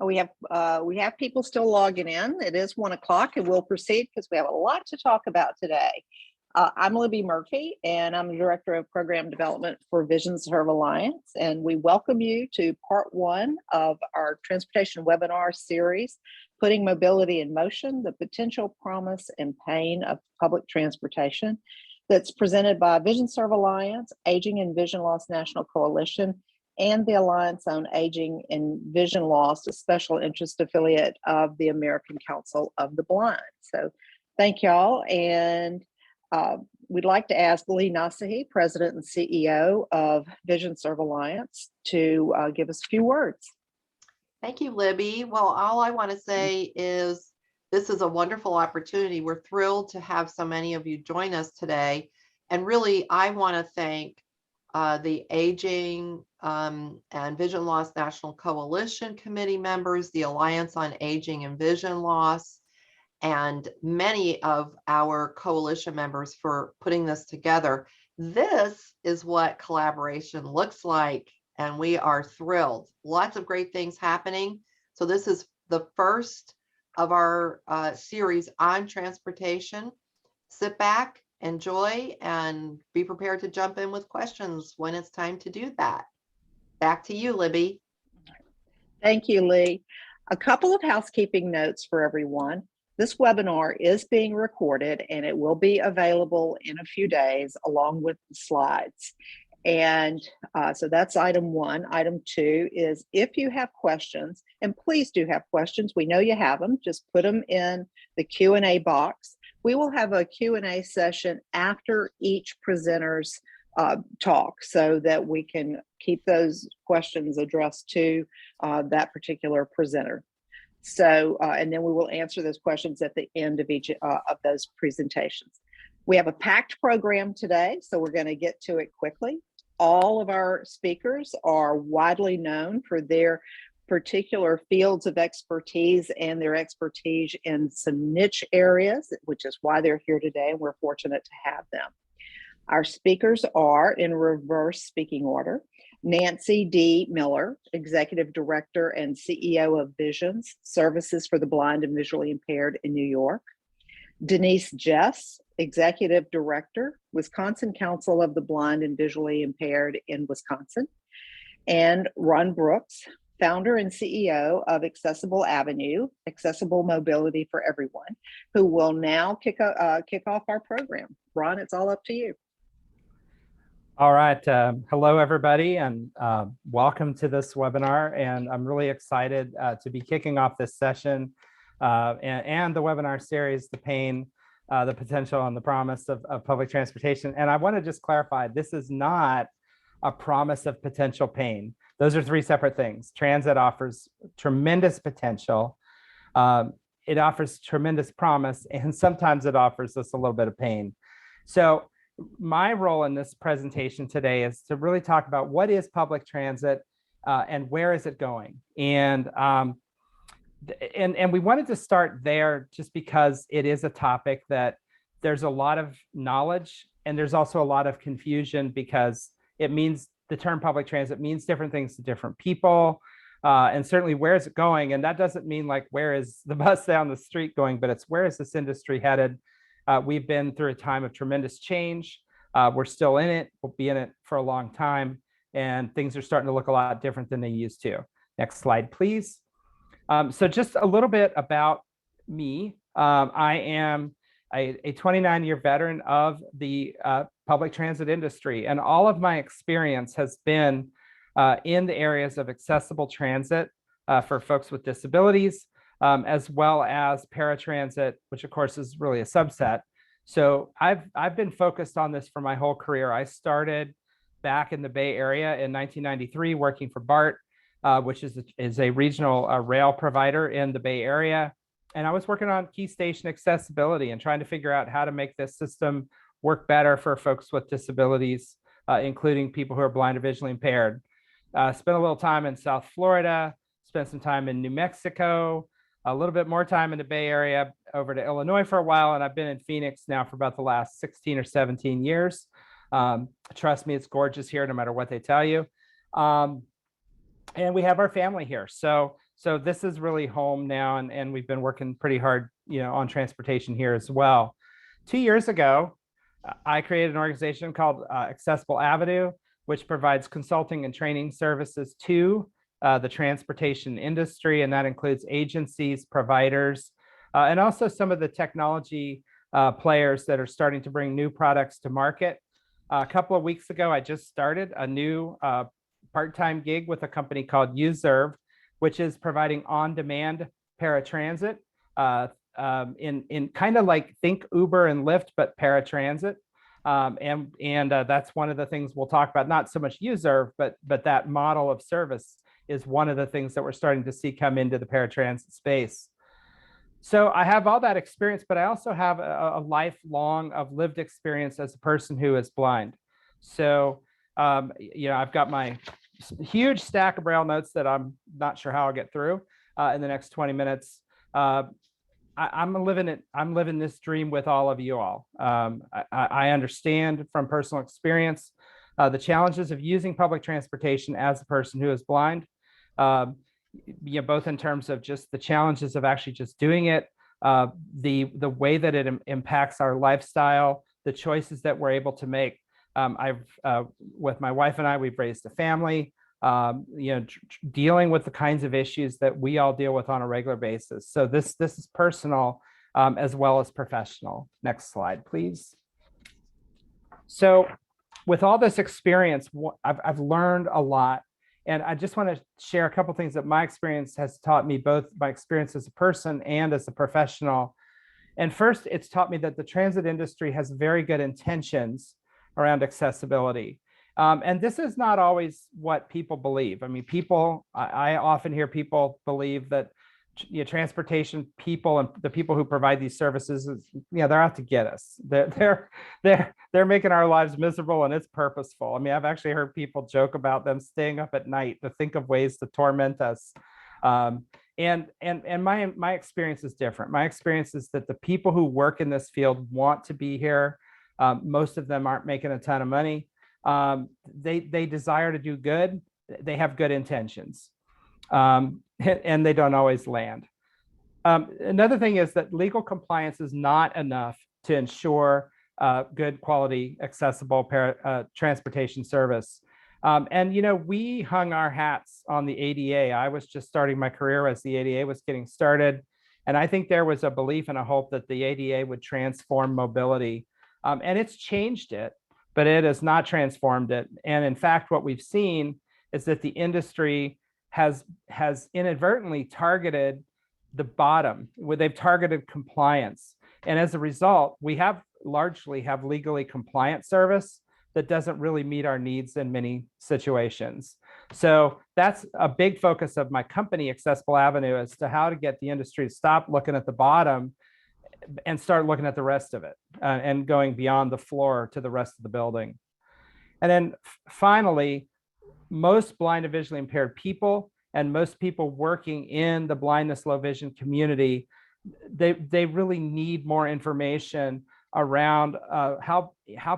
We have people still logging in. It is 1 o'clock, and we'll proceed because we have a lot to talk about today. I'm Libby Murphy, and I'm the Director of Program Development for Vision Serve Alliance, and we welcome you to part one of our transportation webinar series, Putting Mobility in Motion, the Potential, Promise, and Pain of Public Transportation, that's presented by Vision Serve Alliance, Aging and Vision Loss National Coalition, and the Alliance on Aging and Vision Loss, a special interest affiliate of the American Council of the Blind. So thank y'all. And we'd like to ask Lee Nasehi, President and CEO of Vision Serve Alliance, to give us a few words. Thank you, Libby. Well, all I want to say is this is a wonderful opportunity. We're thrilled to have so many of you join us today. And really, I want to thank the Aging and Vision Loss National Coalition committee members, the Alliance on Aging and Vision Loss, and many of our coalition members for putting this together. This is what collaboration looks like, and we are thrilled. Lots of great things happening. So this is the first of our series on transportation. Sit back, enjoy, and be prepared to jump in with questions when it's time to do that. Back to you, Libby. Thank you, Lee. A couple of housekeeping notes for everyone. This webinar is being recorded and it will be available in a few days along with the slides. And so that's item one. Item two is if you have questions, and please do have questions, we know you have them, just put them in the Q&A box. We will have a Q&A session after each presenter's talk so that we can keep those questions addressed to that particular presenter. So, and then we will answer those questions at the end of each of those presentations. We have a packed program today, so we're going to get to it quickly. All of our speakers are widely known for their particular fields of expertise and their expertise in some niche areas, which is why they're here today, and we're fortunate to have them. Our speakers are, in reverse speaking order, Nancy D. Miller, Executive Director and CEO of Visions, Services for the Blind and Visually Impaired in New York. Denise Jess, Executive Director, Wisconsin Council of the Blind and Visually Impaired in Wisconsin. And Ron Brooks, Founder and CEO of Accessible Avenue, Accessible Mobility for Everyone, who will now kick off our program. Ron, it's all up to you. All right. Hello, everybody, and welcome to this webinar. And I'm really excited to be kicking off this session and the webinar series, The Pain, the Potential, and the Promise of Public Transportation. And I want to just clarify, this is not a promise of potential pain. Those are three separate things. Transit offers tremendous potential. It offers tremendous promise, and sometimes it offers us a little bit of pain. So my role in this presentation today is to really talk about what is public transit and where is it going. And we wanted to start there just because it is a topic that there's a lot of knowledge and there's also a lot of confusion because it means the term public transit means different things to different people. And certainly where is it going? And that doesn't mean like where is the bus down the street going, but it's where is this industry headed? We've been through a time of tremendous change. We're still in it. We'll be in it for a long time. And things are starting to look a lot different than they used to. Next slide, please. So just a little bit about me. I am a 29-year veteran of the public transit industry. And all of my experience has been in the areas of accessible transit for folks with disabilities, as well as paratransit, which of course is really a subset. So I've been focused on this for my whole career. I started back in the Bay Area in 1993 working for BART, which is a regional rail provider in the Bay Area. And I was working on key station accessibility and trying to figure out how to make this system work better for folks with disabilities, including people who are blind or visually impaired. Spent a little time in South Florida, spent some time in New Mexico, a little bit more time in the Bay Area, over to Illinois for a while, and I've been in Phoenix now for about the last 16 or 17 years. Trust me, it's gorgeous here no matter what they tell you. And we have our family here. So So this is really home now, and we've been working pretty hard, on transportation here as well. 2 years ago, I created an organization called Accessible Avenue, which provides consulting and training services to the transportation industry, and that includes agencies, providers, and also some of the technology players that are starting to bring new products to market. A couple of weeks ago, I just started a new part-time gig with a company called Userve, which is providing on-demand paratransit in kind of like think Uber and Lyft, but paratransit. And that's one of the things we'll talk about, not so much Userve, but that model of service is one of the things that we're starting to see come into the paratransit space. So I have all that experience, but I also have a lifelong of lived experience as a person who is blind. So, I've got my huge stack of Braille notes that I'm not sure how I'll get through in the next 20 minutes. I'm living this dream with all of you all. I understand from personal experience the challenges of using public transportation as a person who is blind. Both in terms of just the challenges of actually just doing it, the way that it impacts our lifestyle, the choices that we're able to make. With my wife and I, we've raised a family, dealing with the kinds of issues that we all deal with on a regular basis. So this is personal as well as professional. Next slide, please. So with all this experience, I've learned a lot. And I just want to share a couple of things that my experience has taught me, both my experience as a person and as a professional. And first, it's taught me that the transit industry has very good intentions around accessibility. And this is not always what people believe. I mean, I often hear people believe that transportation people and the people who provide these services, they're out to get us. They're making our lives miserable, and it's purposeful. I mean, I've actually heard people joke about them staying up at night to think of ways to torment us. And my experience is different. My experience is that the people who work in this field want to be here. Most of them aren't making a ton of money. They desire to do good. They have good intentions. And they don't always land. Another thing is that legal compliance is not enough to ensure good quality, accessible transportation service. And we hung our hats on the ADA. I was just starting my career as the ADA was getting started. And I think there was a belief and a hope that the ADA would transform mobility. And it's changed it, but it has not transformed it. And in fact, what we've seen is that the industry has inadvertently targeted the bottom, where they've targeted compliance. And as a result, we largely have legally compliant service that doesn't really meet our needs in many situations. So that's a big focus of my company, Accessible Avenue, as to how to get the industry to stop looking at the bottom and start looking at the rest of it and going beyond the floor to the rest of the building. And then finally, most blind and visually impaired people and most people working in the blindness, low vision community, they really need more information around how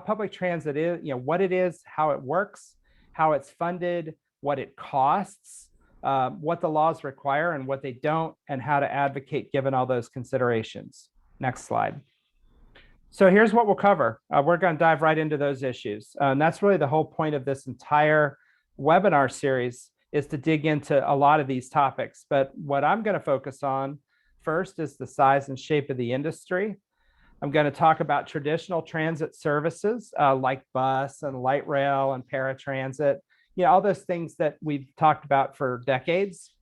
public transit is, what it is, how it works, how it's funded, what it costs, what the laws require and what they don't, and how to advocate given all those considerations. Next slide. So here's what we'll cover. We're going to dive right into those issues. And that's really the whole point of this entire webinar series, is to dig into a lot of these topics. But what I'm going to focus on first is the size and shape of the industry. I'm going to talk about traditional transit services like bus and light rail and paratransit, all those things that we've talked about for decades.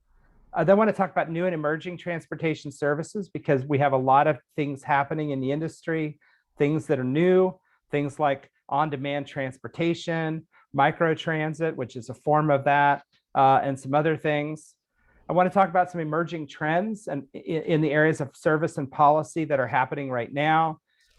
I then want to talk about new and emerging transportation services, because we have a lot of things happening in the industry, things that are new, things like on-demand transportation, microtransit, which is a form of that, and some other things. I want to talk about some emerging trends and in the areas of service and policy that are happening right now.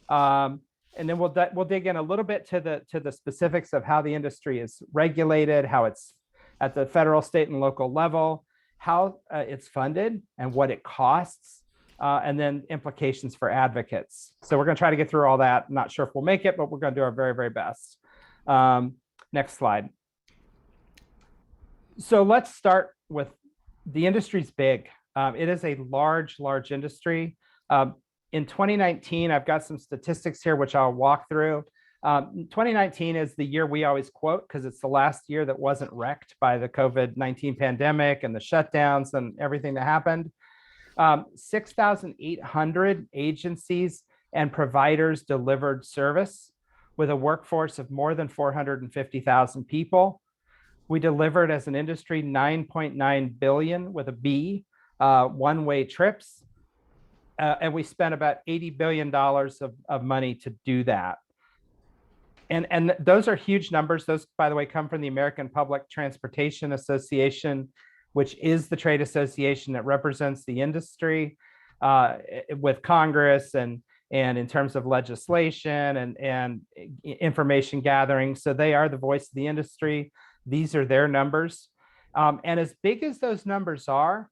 And then we'll dig in a little bit to the specifics of how the industry is regulated, how it's at the federal, state, and local level, how it's funded and what it costs, and then implications for advocates. So we're going to try to get through all that. I'm not sure if we'll make it, but we're going to do our very, very best. Next slide. So let's start with the industry's big. It is a large, large industry. In 2019, I've got some statistics here, which I'll walk through. 2019 is the year we always quote because it's the last year that wasn't wrecked by the COVID-19 pandemic and the shutdowns and everything that happened. 6,800 agencies and providers delivered service with a workforce of more than 450,000 people. We delivered as an industry 9.9 billion with a B one-way trips. And we spent about $80 billion of money to do that. And those are huge numbers. Those, by the way, come from the American Public Transportation Association, which is the trade association that represents the industry with Congress and in terms of legislation and information gathering. So they are the voice of the industry. These are their numbers. And as big as those numbers are,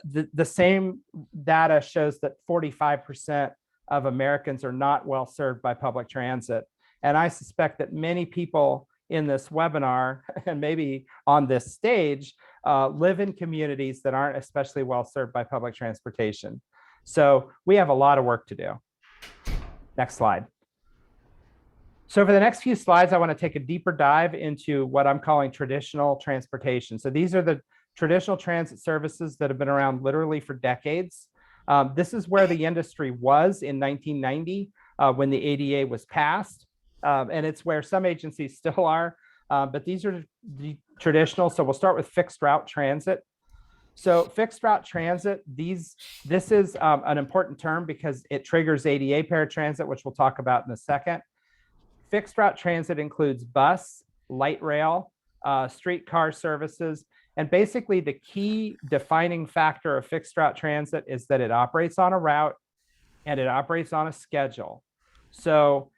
the same data shows that 45% of Americans are not well served by public transit. And I suspect that many people in this webinar and maybe on this stage live in communities that aren't especially well served by public transportation. So we have a lot of work to do. Next slide. So for the next few slides, I want to take a deeper dive into what I'm calling traditional transportation. So these are the traditional transit services that have been around literally for decades. This is where the industry was in 1990 when the ADA was passed. And it's where some agencies still are, but these are the traditional. So we'll start with fixed route transit. So fixed route transit, this is an important term because it triggers ADA paratransit, which we'll talk about in a second. Fixed route transit includes bus, light rail, streetcar services, and basically the key defining factor of fixed route transit is that it operates on a route and it operates on a schedule. So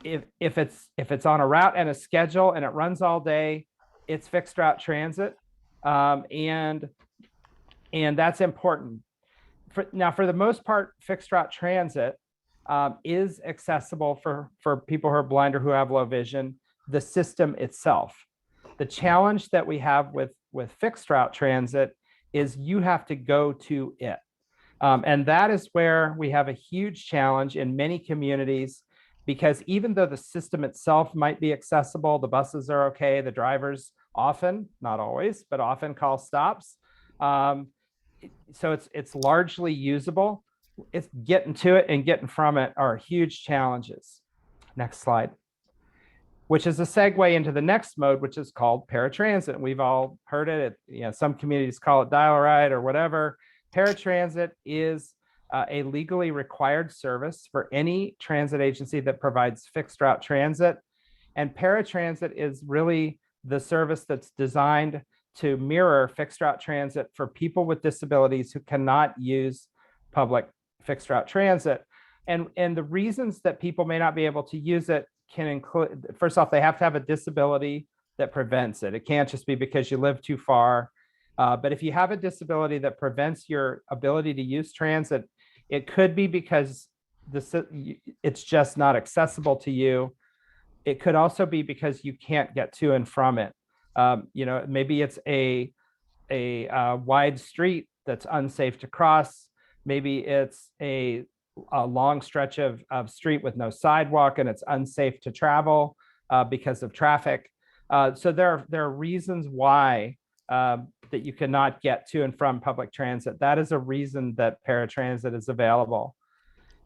if it's on a route and a schedule and it runs all day, it's fixed route transit, and that's important. Now, for the most part, fixed route transit is accessible for people who are blind or who have low vision. The system itself. The challenge that we have with fixed route transit is you have to go to it, and that is where we have a huge challenge in many communities. Because even though the system itself might be accessible, the buses are okay, the drivers often, not always, but often call stops. So it's largely usable. It's getting to it and getting from it are huge challenges. Next slide. Which is a segue into the next mode, which is called paratransit. We've all heard it. Some communities call it dial-a-ride or whatever. Paratransit is a legally required service for any transit agency that provides fixed route transit. And paratransit is really the service that's designed to mirror fixed route transit for people with disabilities who cannot use public fixed route transit. And the reasons that people may not be able to use it can include, first off, they have to have a disability that prevents it. It can't just be because you live too far. But if you have a disability that prevents your ability to use transit, it could be because it's just not accessible to you. It could also be because you can't get to and from it. Maybe it's a wide street that's unsafe to cross. Maybe it's a long stretch of street with no sidewalk and it's unsafe to travel because of traffic. So there are reasons why that you cannot get to and from public transit. That is a reason that paratransit is available.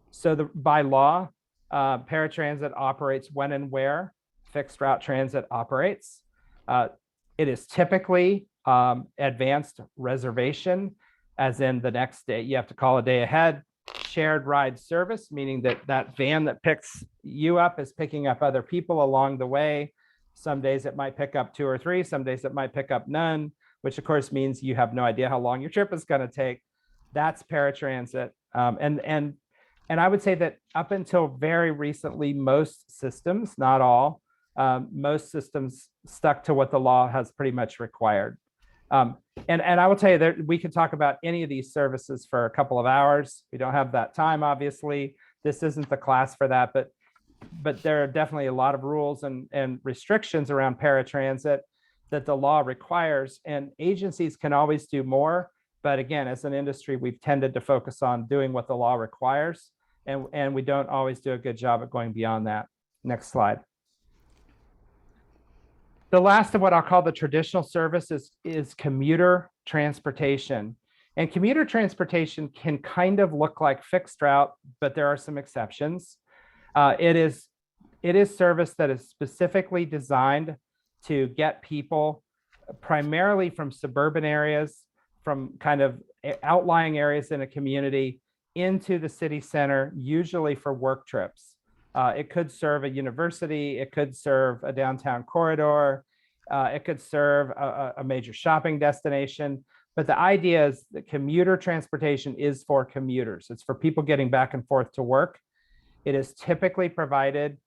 So by law, paratransit operates when and where fixed route transit operates. It is typically advanced reservation, as in the next day, you have to call a day ahead. Shared ride service, meaning that van that picks you up is picking up other people along the way. Some days it might pick up 2 or 3, some days it might pick up none, which of course means you have no idea how long your trip is going to take. That's paratransit. And I would say that up until very recently, most systems, not all, most systems stuck to what the law has pretty much required. And I will tell you that we could talk about any of these services for a couple of hours. We don't have that time, obviously. This isn't the class for that, but there are definitely a lot of rules and restrictions around paratransit. that the law requires, and agencies can always do more. But again, as an industry, we've tended to focus on doing what the law requires, and we don't always do a good job at going beyond that. Next slide. The last of what I'll call the traditional service is commuter transportation. And commuter transportation can kind of look like fixed route, but there are some exceptions. It is service that is specifically designed to get people primarily from suburban areas, from kind of outlying areas in a community into the city center, usually for work trips. It could serve a university, it could serve a downtown corridor, it could serve a major shopping destination. But the idea is that commuter transportation is for commuters. It's for people getting back and forth to work. It is typically provided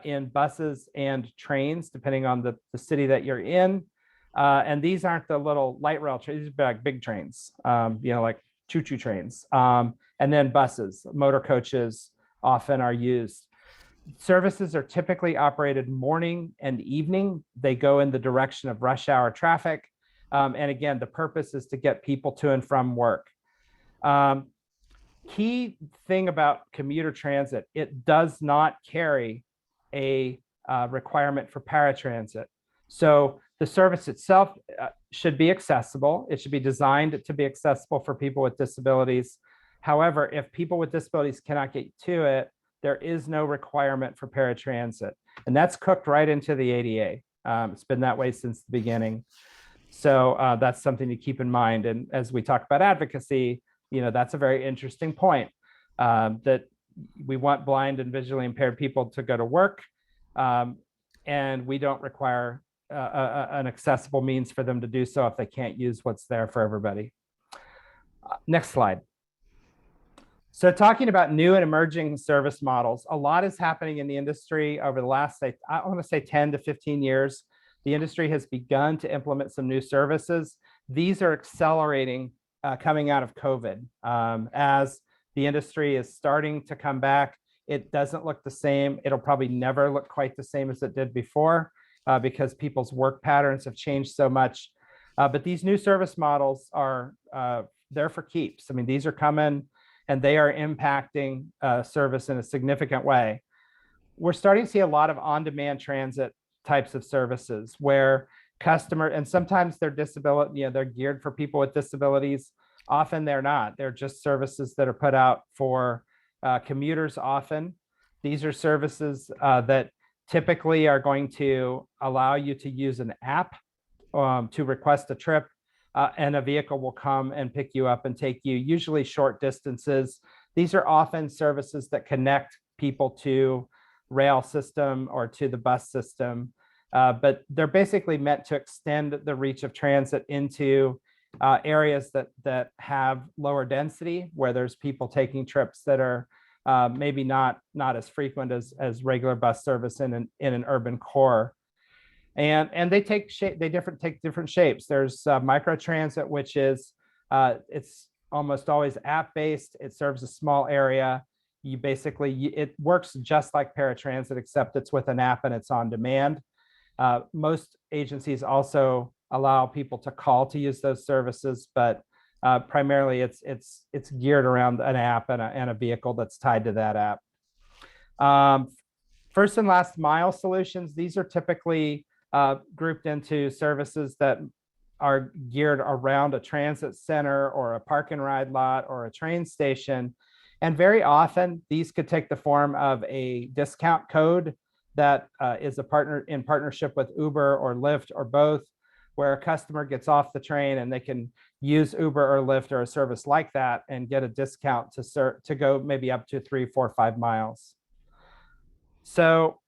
in buses and trains, depending on the city that you're in. And these aren't the little light rail trains, these are like big trains, like choo-choo trains. And then buses, motor coaches often are used. Services are typically operated morning and evening. They go in the direction of rush hour traffic. And again, the purpose is to get people to and from work. Key thing about commuter transit, it does not carry a requirement for paratransit. So the service itself should be accessible. It should be designed to be accessible for people with disabilities. However, if people with disabilities cannot get to it, there is no requirement for paratransit. And that's cooked right into the ADA. It's been that way since the beginning. So that's something to keep in mind. And as we talk about advocacy, that's a very interesting point, that we want blind and visually impaired people to go to work, and we don't require an accessible means for them to do so if they can't use what's there for everybody. Next slide. So talking about new and emerging service models, a lot is happening in the industry over the last, I want to say 10 to 15 years. The industry has begun to implement some new services. These are accelerating coming out of COVID. As the industry is starting to come back, it doesn't look the same. It'll probably never look quite the same as it did before because people's work patterns have changed so much. But these new service models are there for keeps. I mean, these are coming and they are impacting service in a significant way. We're starting to see a lot of on-demand transit types of services where and sometimes they're disability, they're geared for people with disabilities. Often they're not. They're just services that are put out for commuters often. These are services that typically are going to allow you to use an app to request a trip, and a vehicle will come and pick you up and take you, usually short distances. These are often services that connect people to rail system or to the bus system, but they're basically meant to extend the reach of transit into areas that have lower density, where there's people taking trips that are maybe not as frequent as regular bus service in an urban core. And they take shape, take different shapes. There's microtransit, which is it's almost always app-based. It serves a small area. It works just like paratransit, except it's with an app and it's on demand. Most agencies also allow people to call to use those services, but primarily it's geared around an app and a vehicle that's tied to that app. First and last mile solutions, these are typically grouped into services that are geared around a transit center or a park and ride lot or a train station. And very often these could take the form of a discount code that is in partnership with Uber or Lyft or both, where a customer gets off the train and they can use Uber or Lyft or a service like that and get a discount to go maybe up to 3, 4, 5 miles. So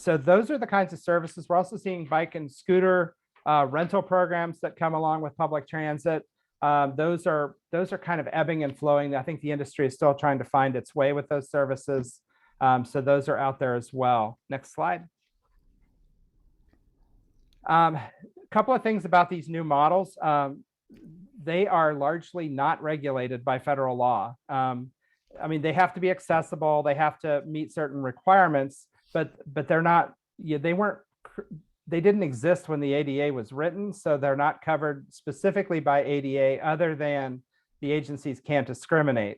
those are the kinds of services. We're also seeing bike and scooter rental programs that come along with public transit. Those are kind of ebbing and flowing. I think the industry is still trying to find its way with those services. So those are out there as well. Next slide. A couple of things about these new models. They are largely not regulated by federal law. I mean, they have to be accessible. They have to meet certain requirements, but they're not. They they didn't exist when the ADA was written, so they're not covered specifically by ADA other than the agencies can't discriminate.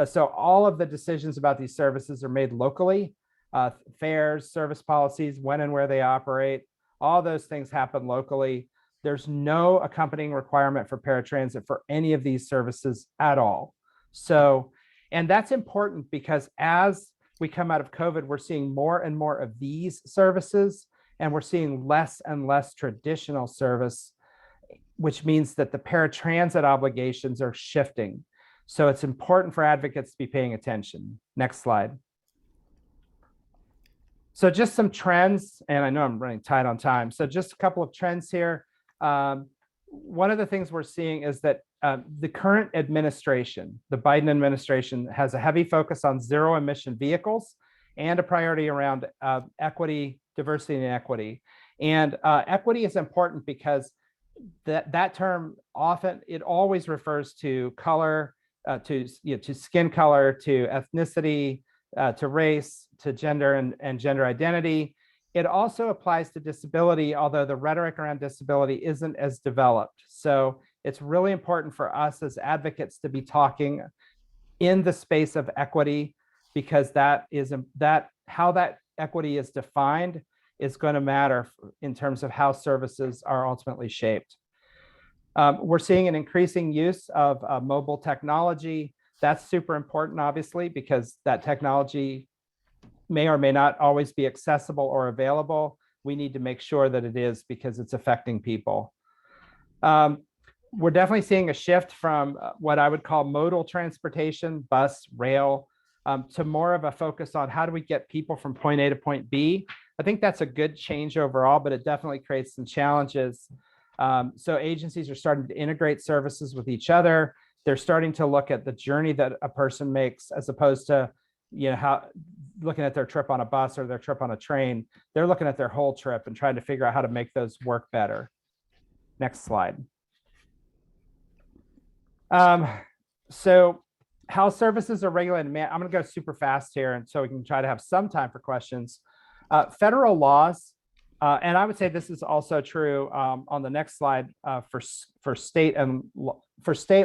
So all of the decisions about these services are made locally. Fares, service policies, when and where they operate, all those things happen locally. There's no accompanying requirement for paratransit for any of these services at all. So, and that's important because as we come out of COVID, we're seeing more and more of these services, and we're seeing less and less traditional service, which means that the paratransit obligations are shifting. So it's important for advocates to be paying attention. Next slide. So just some trends, and I know I'm running tight on time. So just a couple of trends here. One of the things we're seeing is that the current administration, the Biden administration, has a heavy focus on zero emission vehicles and a priority around equity, diversity, and equity. And equity is important because that term often, it always refers to color, to skin color, to ethnicity, to race, to gender and gender identity. It also applies to disability, although the rhetoric around disability isn't as developed. So it's really important for us as advocates to be talking in the space of equity, because how that equity is defined is going to matter in terms of how services are ultimately shaped. We're seeing an increasing use of mobile technology. That's super important, obviously, because that technology may or may not always be accessible or available. We need to make sure that it is, because it's affecting people. We're definitely seeing a shift from what I would call modal transportation, bus, rail, to more of a focus on how do we get people from point A to point B. I think that's a good change overall, but it definitely creates some challenges. So agencies are starting to integrate services with each other. They're starting to look at the journey that a person makes, as opposed to, how looking at their trip on a bus or their trip on a train. They're looking at their whole trip and trying to figure out how to make those work better. Next slide. So how services are regulated. I'm going to go super fast here, and so we can try to have some time for questions. Federal laws, and I would say this is also true on the next slide for state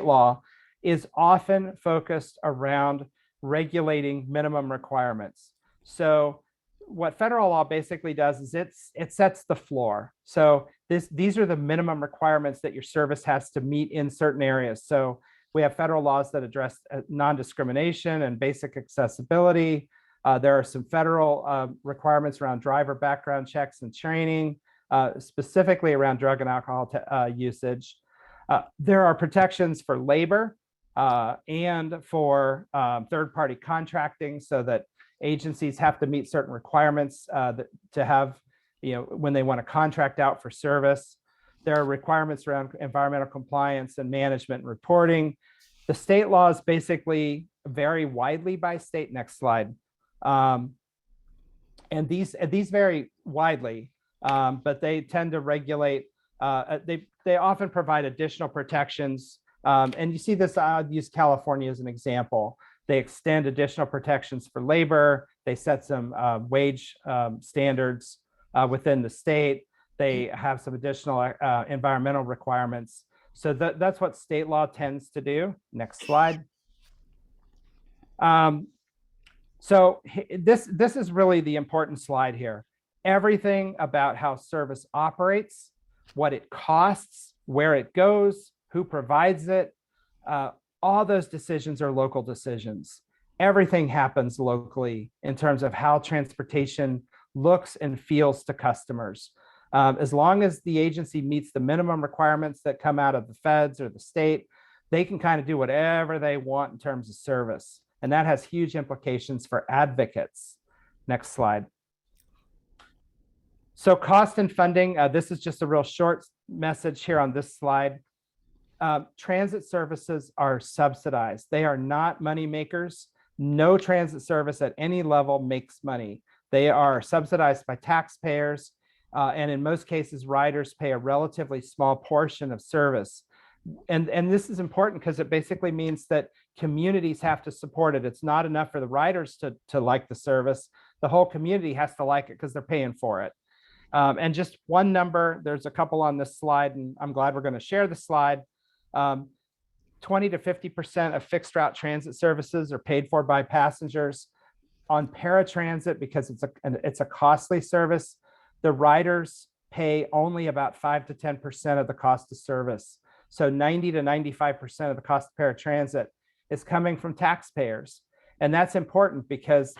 law, is often focused around regulating minimum requirements. So what federal law basically does is it sets the floor. So these are the minimum requirements that your service has to meet in certain areas. So we have federal laws that address non-discrimination and basic accessibility. There are some federal requirements around driver background checks and training, specifically around drug and alcohol usage. There are protections for labor and for third-party contracting, so that agencies have to meet certain requirements to have, when they want to contract out for service. There are requirements around environmental compliance and management and reporting. The state laws basically vary widely by state. Next slide. And these vary widely, but they tend to regulate. They often provide additional protections. And you see this. I'll use California as an example. They extend additional protections for labor. They set some wage standards within the state. They have some additional environmental requirements. So that's what state law tends to do. Next slide. So this is really the important slide here. Everything about how service operates, what it costs, where it goes, who provides it, all those decisions are local decisions. Everything happens locally in terms of how transportation looks and feels to customers. As long as the agency meets the minimum requirements that come out of the feds or the state, they can kind of do whatever they want in terms of service. And that has huge implications for advocates. Next slide. So cost and funding, this is just a real short message here on this slide. Transit services are subsidized. They are not money makers. No transit service at any level makes money. They are subsidized by taxpayers. And in most cases, riders pay a relatively small portion of service. And this is important because it basically means that communities have to support it. It's not enough for the riders to like the service. The whole community has to like it because they're paying for it. And just one number, there's a couple on this slide, and I'm glad we're going to share the slide. 20 to 50% of fixed route transit services are paid for by passengers. On paratransit, because it's a costly service, the riders pay only about 5 to 10% of the cost of service. So 90 to 95% of the cost of paratransit is coming from taxpayers. And that's important because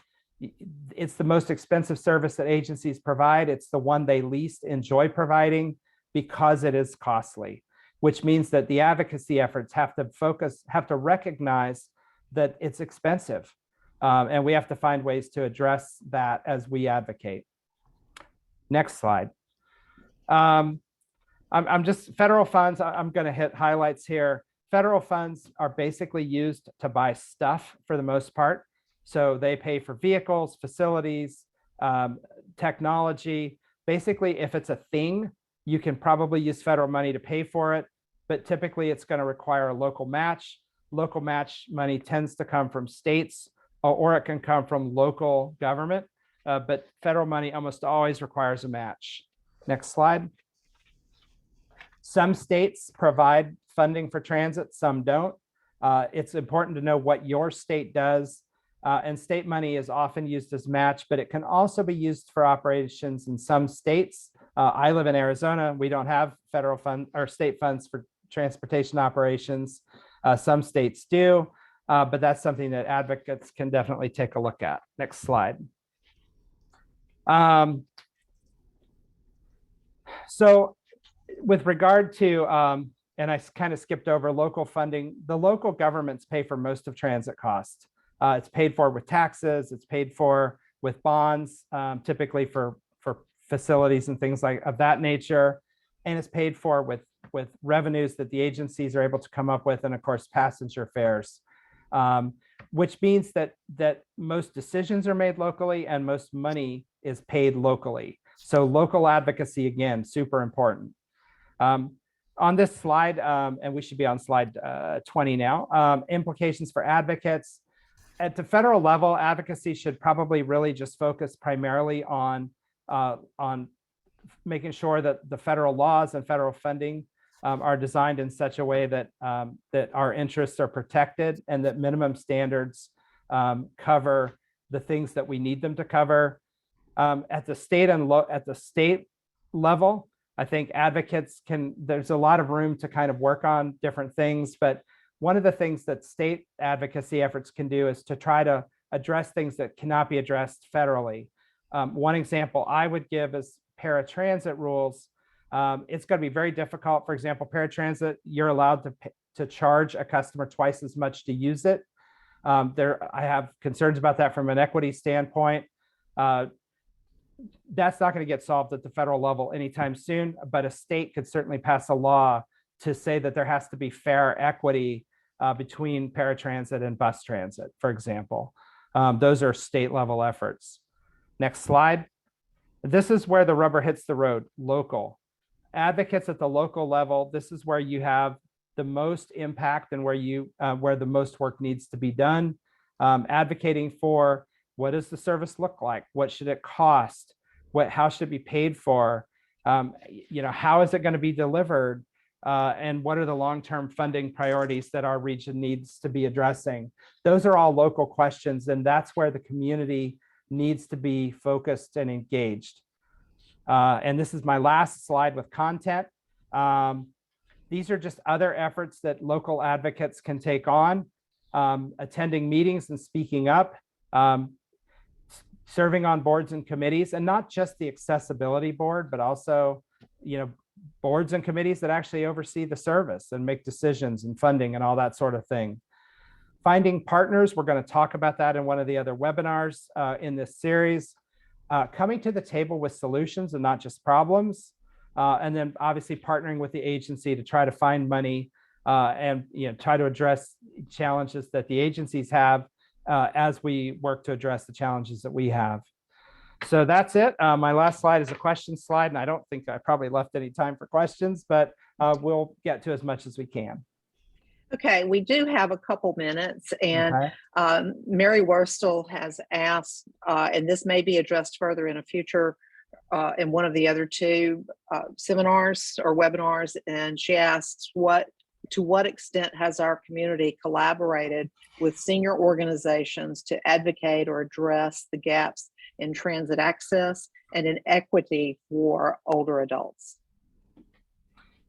it's the most expensive service that agencies provide. It's the one they least enjoy providing because it is costly, which means that the advocacy efforts have to recognize that it's expensive. And we have to find ways to address that as we advocate. Next slide. I'm just federal funds. I'm going to hit highlights here. Federal funds are basically used to buy stuff for the most part. So they pay for vehicles, facilities, technology. Basically, if it's a thing, you can probably use federal money to pay for it, but typically it's going to require a local match. Local match money tends to come from states, or it can come from local government, but federal money almost always requires a match. Next slide. Some states provide funding for transit, some don't. It's important to know what your state does. And state money is often used as match, but it can also be used for operations in some states. I live in Arizona. We don't have federal fund or state funds for transportation operations. Some states do, but that's something that advocates can definitely take a look at. Next slide. So with regard to, and I kind of skipped over local funding, the local governments pay for most of transit costs. It's paid for with taxes, it's paid for with bonds, typically for facilities and things like of that nature. And it's paid for with revenues that the agencies are able to come up with, and of course, passenger fares, which means that most decisions are made locally and most money is paid locally. So local advocacy, again, super important. On this slide, and we should be on slide 20 now, implications for advocates. At the federal level, advocacy should probably really just focus primarily on making sure that the federal laws and federal funding are designed in such a way that that our interests are protected and that minimum standards cover the things that we need them to cover. At the state level, I think advocates there's a lot of room to kind of work on different things, but one of the things that state advocacy efforts can do is to try to address things that cannot be addressed federally. One example I would give is paratransit rules. It's going to be very difficult. For example, paratransit, you're allowed to charge a customer twice as much to use it. I have concerns about that from an equity standpoint. That's not going to get solved at the federal level anytime soon, but a state could certainly pass a law to say that there has to be fair equity between paratransit and bus transit, for example. Those are state level efforts. Next slide. This is where the rubber hits the road, local. Advocates at the local level, this is where you have the most impact and where the most work needs to be done. Advocating for what does the service look like? What should it cost? How should it be paid for? How is it going to be delivered? And what are the long-term funding priorities that our region needs to be addressing? Those are all local questions, and that's where the community needs to be focused and engaged. And this is my last slide with content. These are just other efforts that local advocates can take on, attending meetings and speaking up, serving on boards and committees, and not just the accessibility board, but also, boards and committees that actually oversee the service and make decisions and funding and all that sort of thing. Finding partners, we're going to talk about that in one of the other webinars in this series. Coming to the table with solutions and not just problems. And then obviously partnering with the agency to try to find money and try to address challenges that the agencies have as we work to address the challenges that we have. So that's it. My last slide is a question slide, and I don't think I probably left any time for questions, but we'll get to as much as we can. Okay, we do have a couple minutes, and Mary Worstel has asked, and this may be addressed further in a future in one of the other two seminars or webinars, and she asks, to what extent has our community collaborated with senior organizations to advocate or address the gaps in transit access and in equity for older adults?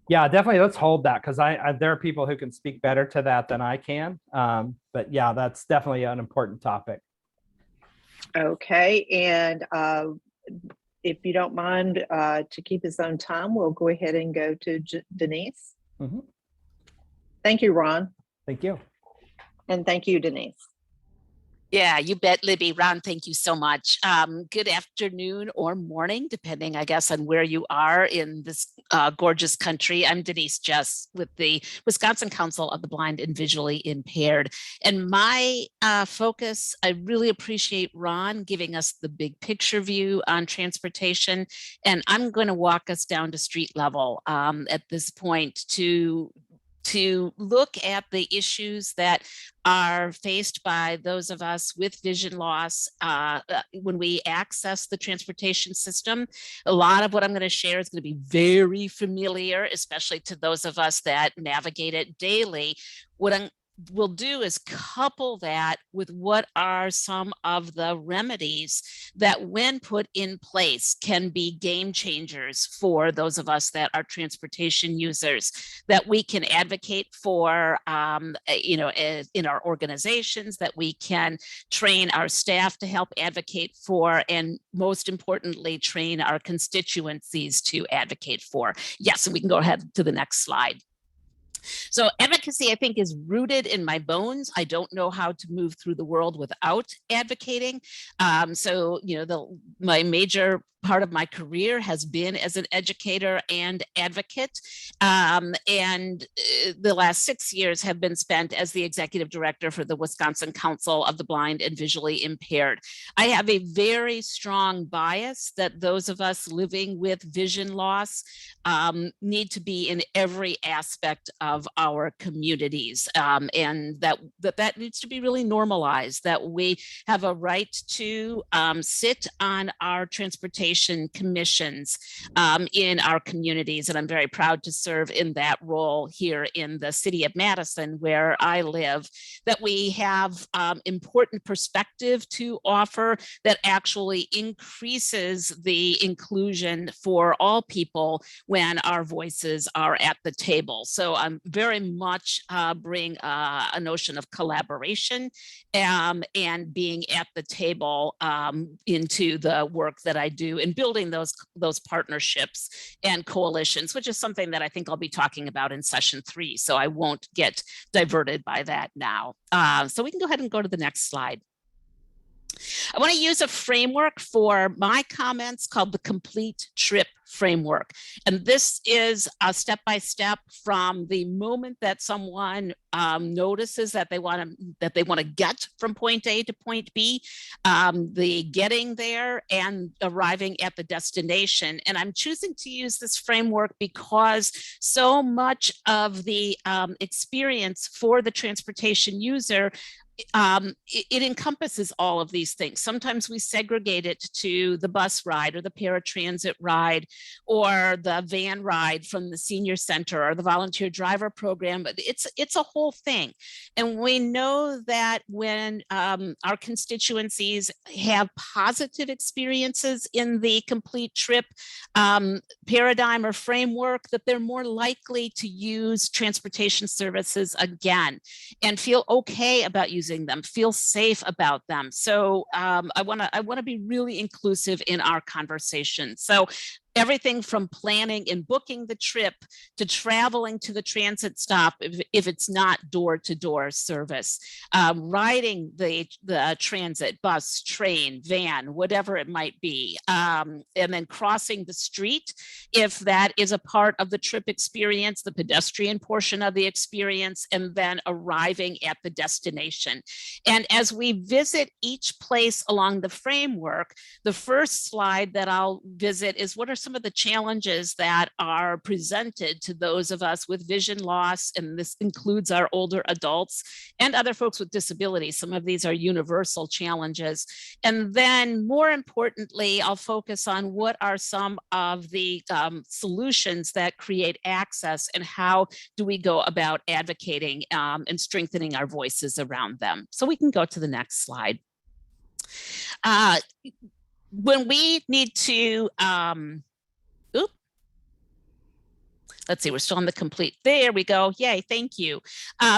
Yeah, definitely. Let's hold that, because there are people who can speak better to that than I can. But yeah, that's definitely an important topic. Okay, and if you don't mind, to keep us on time, we'll go ahead and go to Denise. Mm-hmm. Thank you, Ron. Thank you. And thank you, Denise. Yeah, you bet, Libby. Ron, thank you so much. Good afternoon or morning, depending, I guess, on where you are in this gorgeous country. I'm Denise Jess with the Wisconsin Council of the Blind and Visually Impaired. And my focus, I really appreciate Ron giving us the big picture view on transportation. And I'm going to walk us down to street level at this point to look at the issues that are faced by those of us with vision loss when we access the transportation system. A lot of what I'm going to share is going to be very familiar, especially to those of us that navigate it daily. What we'll do is couple that with what are some of the remedies that, when put in place, can be game changers for those of us that are transportation users, that we can advocate for, in our organizations, that we can train our staff to help advocate for, and most importantly, train our constituencies to advocate for. Yes, and we can go ahead to the next slide. So advocacy, I think, is rooted in my bones. I don't know how to move through the world without advocating. My major part of my career has been as an educator and advocate. The last 6 years have been spent as the executive director for the Wisconsin Council of the Blind and Visually Impaired. I have a very strong bias that those of us living with vision loss need to be in every aspect of our communities, and that needs to be really normalized, that we have a right to sit on our transportation commissions in our communities. And I'm very proud to serve in that role here in the city of Madison, where I live, that we have important perspective to offer that actually increases the inclusion for all people when our voices are at the table. So I'm very much bring a notion of collaboration and being at the table into the work that I do in building those partnerships and coalitions, which is something that I think I'll be talking about in session 3. So I won't get diverted by that now. So we can go ahead and go to the next slide. I want to use a framework for my comments called the Complete Trip Framework. And this is a step-by-step from the moment that someone notices that they want to get from point A to point B, the getting there and arriving at the destination. And I'm choosing to use this framework because so much of the experience for the transportation user, it encompasses all of these things. Sometimes we segregate it to the bus ride or the paratransit ride or the van ride from the senior center or the volunteer driver program, but it's a whole thing. And we know that when our constituencies have positive experiences in the complete trip paradigm or framework, that they're more likely to use transportation services again and feel okay about using them, feel safe about them. So I want to be really inclusive in our conversation. So everything from planning and booking the trip to traveling to the transit stop if it's not door-to-door service, riding the transit, bus, train, van, whatever it might be, and then crossing the street if that is a part of the trip experience, the pedestrian portion of the experience, and then arriving at the destination. And as we visit each place along the framework, the first slide that I'll visit is what are some of the challenges that are presented to those of us with vision loss, and this includes our older adults and other folks with disabilities. Some of these are universal challenges. And then more importantly, I'll focus on what are some of the solutions that create access, and how do we go about advocating and strengthening our voices around them. So we can go to the next slide. When we need to, let's see, we're still on the complete. There we go. Yay, thank you.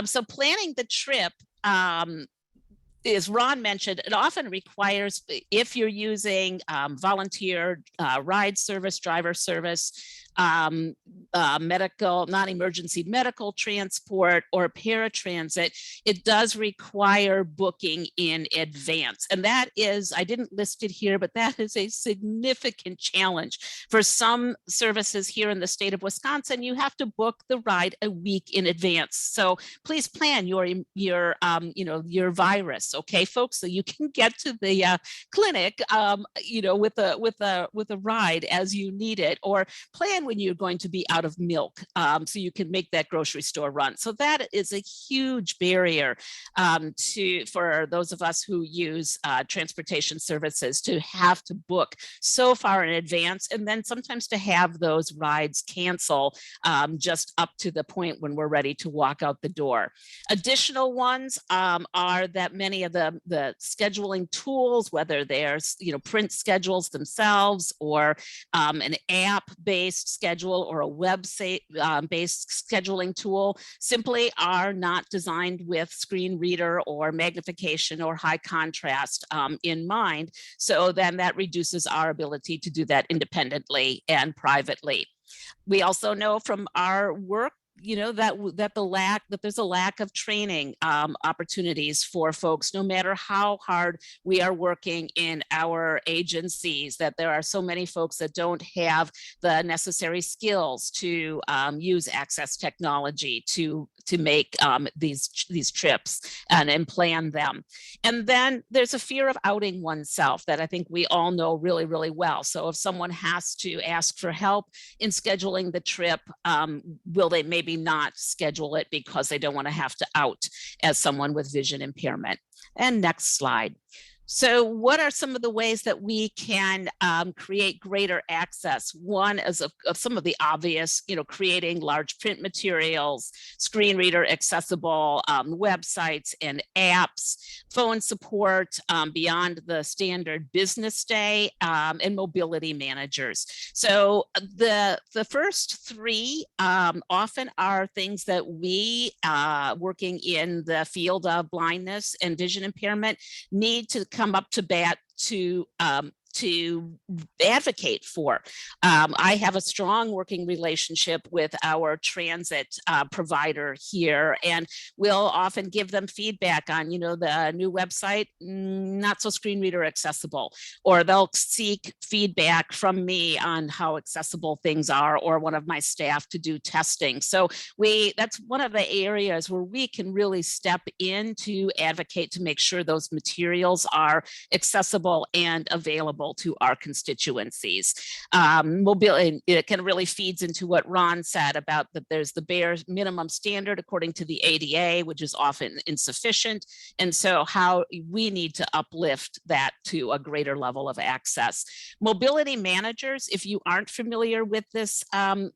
So planning the trip, as Ron mentioned, it often requires, if you're using volunteer ride service, driver service, medical, non-emergency medical transport, or paratransit, it does require booking in advance. And that is, I didn't list it here, but that is a significant challenge. For some services here in the state of Wisconsin, you have to book the ride a week in advance. So please plan your virus, okay, folks, so you can get to the clinic, with a ride as you need it, or plan when you're going to be out of milk, so you can make that grocery store run. So that is a huge barrier for those of us who use transportation services, to have to book so far in advance, and then sometimes to have those rides cancel just up to the point when we're ready to walk out the door. Additional ones are that many of the scheduling tools, whether they're print schedules themselves, or an app-based schedule, or a website-based scheduling tool, simply are not designed with screen reader or magnification or high contrast in mind. So then that reduces our ability to do that independently and privately. We also know from our work that there's a lack of training opportunities for folks, no matter how hard we are working in our agencies, that there are so many folks that don't have the necessary skills to use access technology to make these trips and plan them. And then there's a fear of outing oneself that I think we all know really, really well. So if someone has to ask for help in scheduling the trip, will they maybe not schedule it because they don't want to have to out as someone with vision impairment? And next slide. So what are some of the ways that we can create greater access? One is of some of the obvious, creating large print materials, screen reader accessible websites and apps, phone support beyond the standard business day, and mobility managers. So the first three often are things that we working in the field of blindness and vision impairment need to come up to bat to advocate for. I have a strong working relationship with our transit provider here, and we'll often give them feedback on, the new website, not so screen reader accessible, or they'll seek feedback from me on how accessible things are, or one of my staff to do testing. So that's one of the areas where we can really step in to advocate to make sure those materials are accessible and available to our constituencies. Mobility, it kind of really feeds into what Ron said about that there's the bare minimum standard according to the ADA, which is often insufficient. And so how we need to uplift that to a greater level of access. Mobility managers, if you aren't familiar with this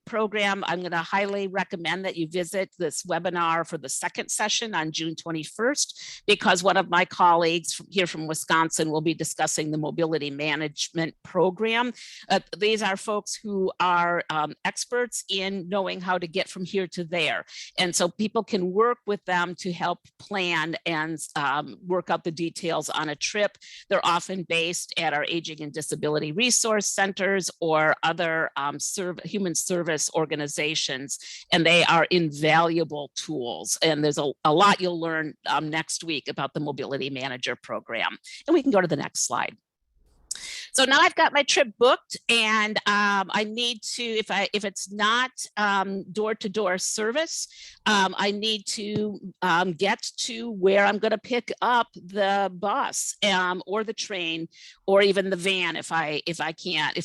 program, I'm going to highly recommend that you visit this webinar for the second session on June 21st, because one of my colleagues here from Wisconsin will be discussing the mobility management program. These are folks who are experts in knowing how to get from here to there. And so people can work with them to help plan and work out the details on a trip. They're often based at our aging and disability resource centers or other human service organizations, and they are invaluable tools. And there's a lot you'll learn next week about the Mobility Manager program. And we can go to the next slide. So now I've got my trip booked, and I need to, if it's not door-to-door service, I need to get to where I'm going to pick up the bus or the train or even the van if I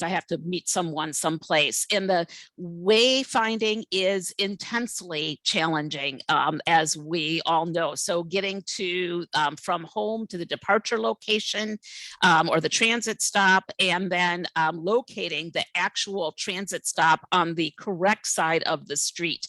have to meet someone someplace. And the wayfinding is intensely challenging, as we all know. So getting to from home to the departure location or the transit stop, and then locating the actual transit stop on the correct side of the street.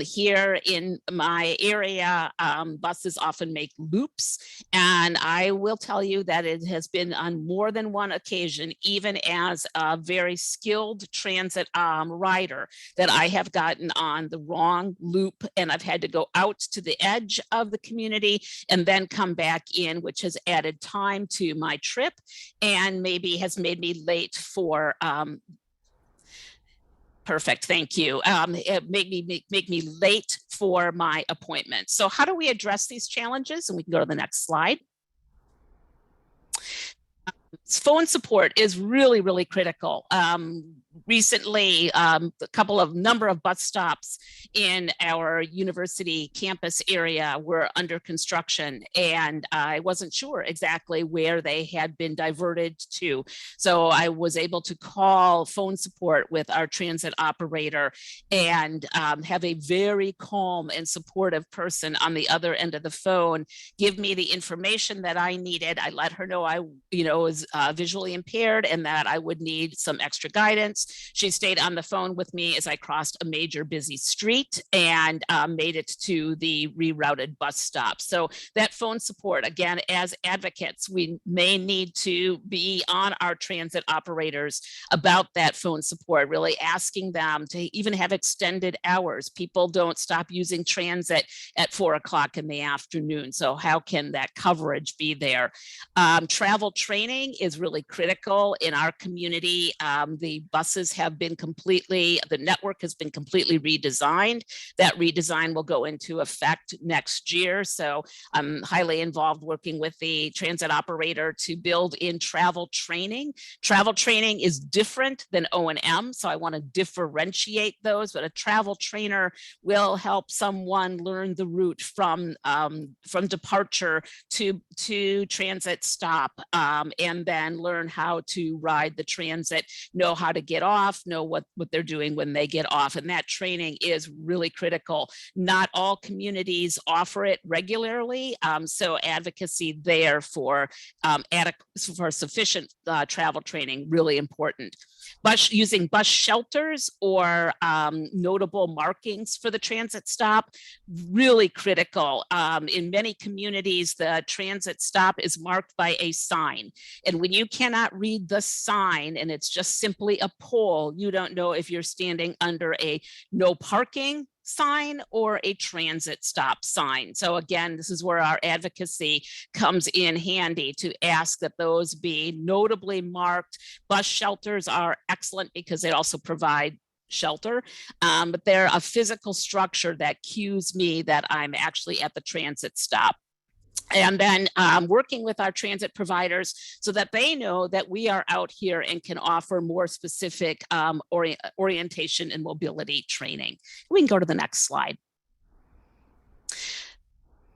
Here in my area, buses often make loops, and I will tell you that it has been on more than one occasion, even as a very skilled transit rider, that I have gotten on the wrong loop, and I've had to go out to the edge of the community and then come back in, which has added time to my trip and maybe has made me late for perfect, thank you. It made me make me late for my appointment. So how do we address these challenges? And we can go to the next slide. Phone support is really, really critical. Recently, a number of bus stops in our university campus area were under construction, and I wasn't sure exactly where they had been diverted to. So I was able to call phone support with our transit operator and have a very calm and supportive person on the other end of the phone give me the information that I needed. I let her know I, was visually impaired and that I would need some extra guidance. She stayed on the phone with me as I crossed a major busy street and made it to the rerouted bus stop. So that phone support, again, as advocates, we may need to be on our transit operators about that phone support, really asking them to even have extended hours. People don't stop using transit at 4 o'clock in the afternoon. So how can that coverage be there? Travel training is really critical in our community. The buses have been the network has been completely redesigned. That redesign will go into effect next year. So I'm highly involved working with the transit operator to build in travel training. Travel training is different than O&M, so I want to differentiate those, but a travel trainer will help someone learn the route from departure to transit stop, and then learn how to ride the transit, know how to get off, know what they're doing when they get off. And that training is really critical. Not all communities offer it regularly. So advocacy there for sufficient travel training, really important. Using bus shelters or notable markings for the transit stop, really critical. In many communities, the transit stop is marked by a sign. And when you cannot read the sign and it's just simply a pole, you don't know if you're standing under a no parking sign or a transit stop sign. So again, this is where our advocacy comes in handy to ask that those be notably marked. Bus shelters are excellent because they also provide shelter, but they're a physical structure that cues me that I'm actually at the transit stop. And then working with our transit providers so that they know that we are out here and can offer more specific orientation and mobility training. We can go to the next slide.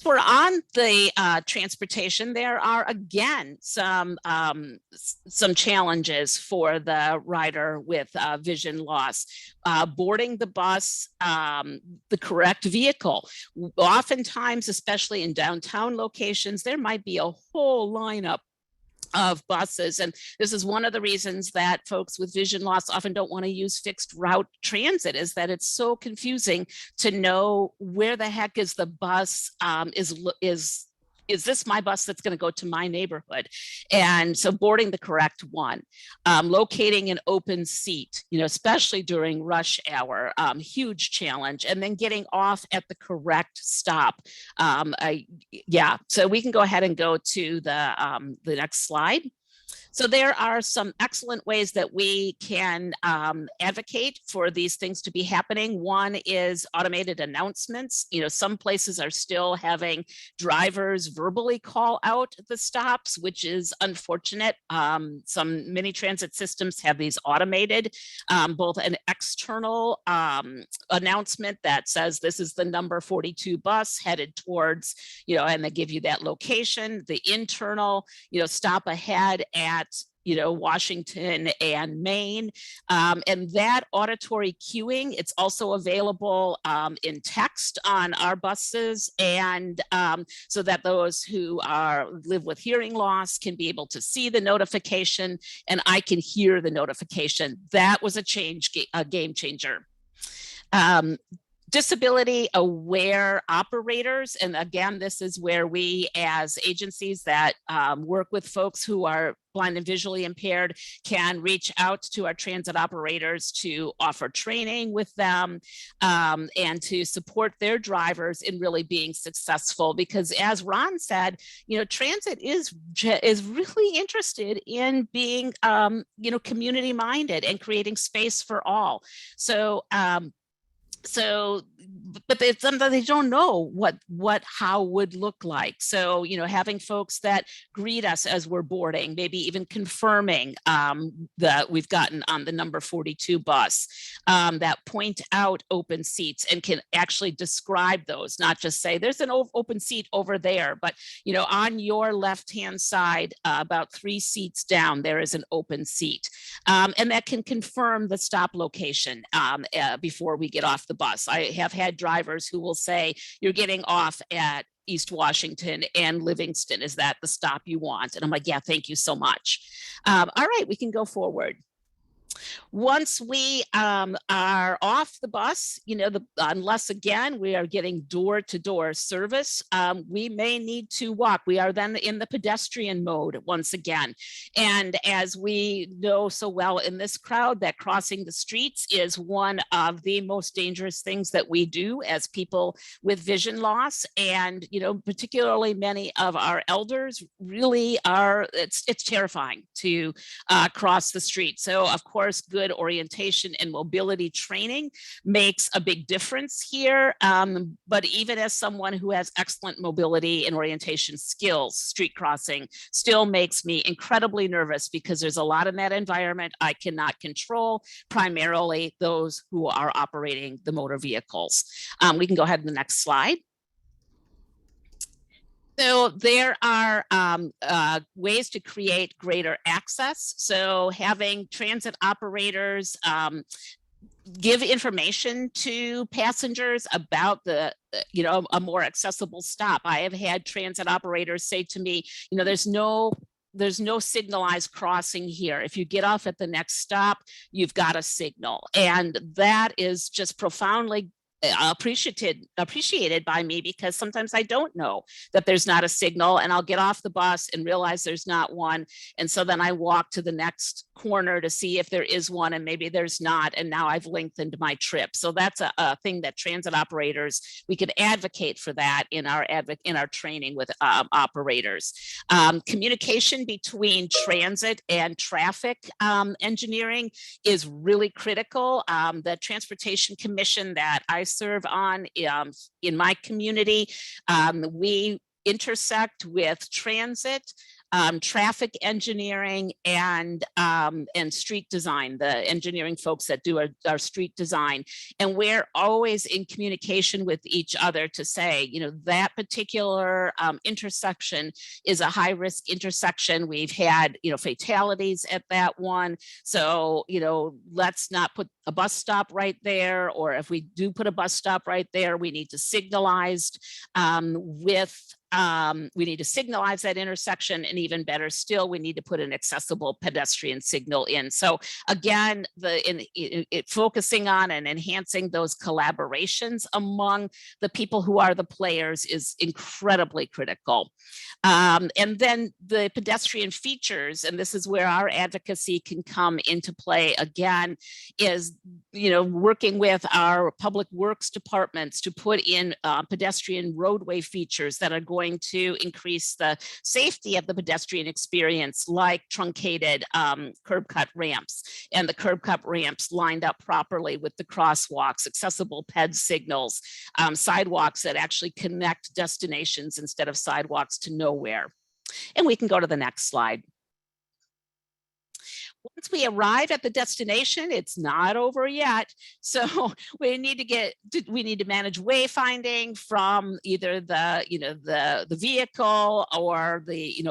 We're on the transportation. There are again some challenges for the rider with vision loss. Boarding the bus, the correct vehicle. Oftentimes, especially in downtown locations, there might be a whole lineup of buses. And this is one of the reasons that folks with vision loss often don't want to use fixed route transit, is that it's so confusing to know where the heck is the bus, is this my bus that's going to go to my neighborhood? And so boarding the correct one, locating an open seat, especially during rush hour, huge challenge, and then getting off at the correct stop. So we can go ahead and go to the next slide. So there are some excellent ways that we can advocate for these things to be happening. One is automated announcements. Some places are still having drivers verbally call out the stops, which is unfortunate. Some mini transit systems have these automated, both an external announcement that says this is the number 42 bus headed towards, and they give you that location. The internal, stop ahead at Washington and Maine. And that auditory cueing, it's also available in text on our buses, and so that those who live with hearing loss can be able to see the notification, and I can hear the notification. That was a game changer. Disability aware operators. And again, this is where we as agencies that work with folks who are blind and visually impaired can reach out to our transit operators to offer training with them and to support their drivers in really being successful. Because as Ron said, transit is really interested in being, community minded and creating space for all. But sometimes they don't know how would look like. So, having folks that greet us as we're boarding, maybe even confirming that we've gotten on the number 42 bus, that point out open seats and can actually describe those, not just say there's an open seat over there, but, on your left-hand side, about 3 seats down, there is an open seat. And that can confirm the stop location before we get off the bus. I have had drivers who will say, you're getting off at East Washington and Livingston. Is that the stop you want? And I'm like, yeah, thank you so much. All right, we can go forward. Once we are off the bus, unless again we are getting door-to-door service, we may need to walk. We are then in the pedestrian mode once again. And as we know so well in this crowd, that crossing the streets is one of the most dangerous things that we do as people with vision loss. And, particularly many of our elders really are, it's terrifying to cross the street. So of course, good orientation and mobility training makes a big difference here. But even as someone who has excellent mobility and orientation skills, street crossing still makes me incredibly nervous because there's a lot in that environment I cannot control, primarily those who are operating the motor vehicles. We can go ahead to the next slide. So there are ways to create greater access. So having transit operators give information to passengers about a more accessible stop. I have had transit operators say to me, there's no signalized crossing here. If you get off at the next stop, you've got a signal. And that is just profoundly appreciated by me, because sometimes I don't know that there's not a signal, and I'll get off the bus and realize there's not one. And so then I walk to the next corner to see if there is one, and maybe there's not. And now I've lengthened my trip. So that's a thing that transit operators, we could advocate for that in our training with operators. Communication between transit and traffic engineering is really critical. The Transportation Commission that I serve on in my community, we intersect with transit, traffic engineering, and street design, the engineering folks that do our street design. And we're always in communication with each other to say, that particular intersection is a high risk intersection. We've had, fatalities at that one. So, let's not put a bus stop right there. Or if we do put a bus stop right there, we need to signalize we need to signalize that intersection, and even better still, we need to put an accessible pedestrian signal in. So again, focusing on and enhancing those collaborations among the people who are the players is incredibly critical. And then the pedestrian features, and this is where our advocacy can come into play again, is working with our public works departments to put in pedestrian roadway features that are going going to increase the safety of the pedestrian experience, like truncated curb cut ramps, and the curb cut ramps lined up properly with the crosswalks, accessible ped signals, sidewalks that actually connect destinations instead of sidewalks to nowhere. And we can go to the next slide. Once we arrive at the destination, it's not over yet. So we need to manage wayfinding from either the vehicle or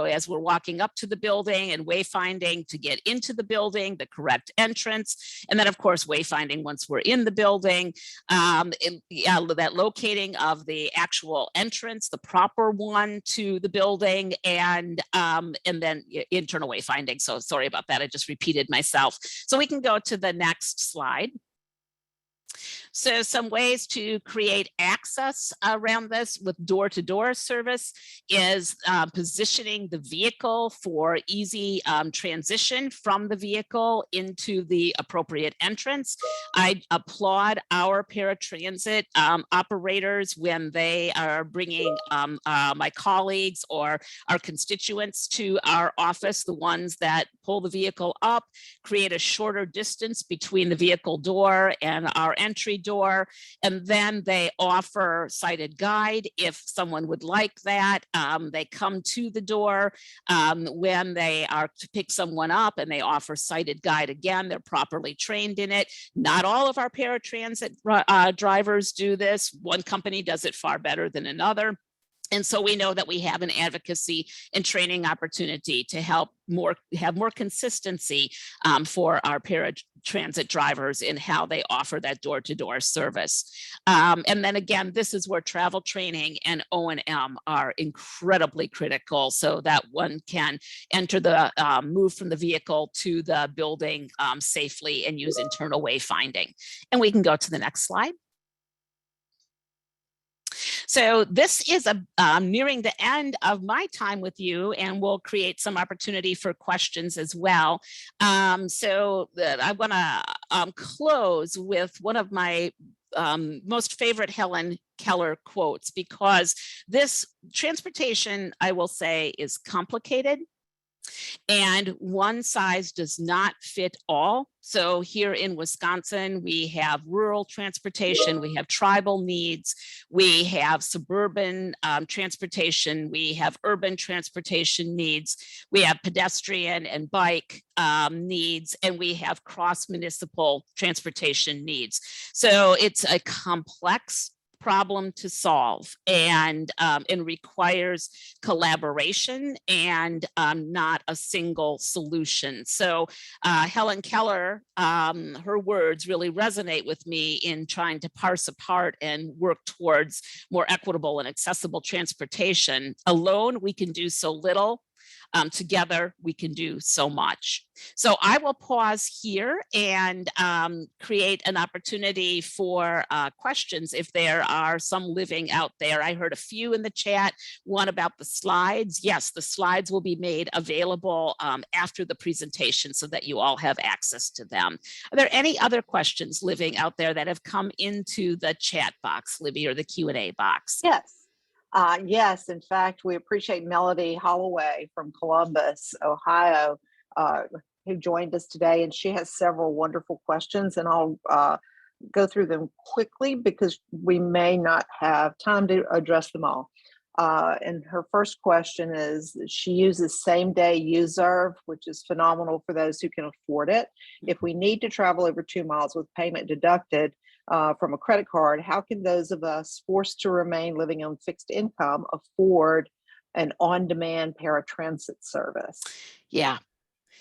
as we're walking up to the building, and wayfinding to get into the building, the correct entrance. And then of course, wayfinding once we're in the building, that locating of the actual entrance, the proper one to the building, and then internal wayfinding. So sorry about that. I just repeated myself. So we can go to the next slide. So some ways to create access around this with door-to-door service is positioning the vehicle for easy transition from the vehicle into the appropriate entrance. I applaud our paratransit operators when they are bringing my colleagues or our constituents to our office, the ones that pull the vehicle up, create a shorter distance between the vehicle door and our entry door, and then they offer sighted guide if someone would like that. They come to the door when they are to pick someone up, and they offer sighted guide again. They're properly trained in it. Not all of our paratransit drivers do this. One company does it far better than another. And so we know that we have an advocacy and training opportunity to help have more consistency for our paratransit drivers in how they offer that door-to-door service. And then again, this is where travel training and O&M are incredibly critical, so that one can enter the move from the vehicle to the building safely and use internal wayfinding. And we can go to the next slide. So this is nearing the end of my time with you, and we'll create some opportunity for questions as well. So I want to close with one of my most favorite Helen Keller quotes, because this transportation, I will say, is complicated. And one size does not fit all. So here in Wisconsin, we have rural transportation, we have tribal needs, we have suburban transportation, we have urban transportation needs, we have pedestrian and bike needs, and we have cross-municipal transportation needs. So it's a complex problem to solve, and requires collaboration and not a single solution. So Helen Keller, her words really resonate with me in trying to parse apart and work towards more equitable and accessible transportation. Alone, we can do so little. Together, we can do so much. So I will pause here and create an opportunity for questions if there are some living out there. I heard a few in the chat, one about the slides. Yes, the slides will be made available after the presentation so that you all have access to them. Are there any other questions living out there that have come into the chat box, Libby, or the Q&A box? Yes. Yes, in fact, we appreciate Melody Holloway from Columbus, Ohio, who joined us today, and she has several wonderful questions, and I'll go through them quickly because we may not have time to address them all. And her first question is, she uses same-day U-Serve, which is phenomenal for those who can afford it. If we need to travel over 2 miles with payment deducted from a credit card, how can those of us forced to remain living on fixed income afford an on-demand paratransit service? Yeah.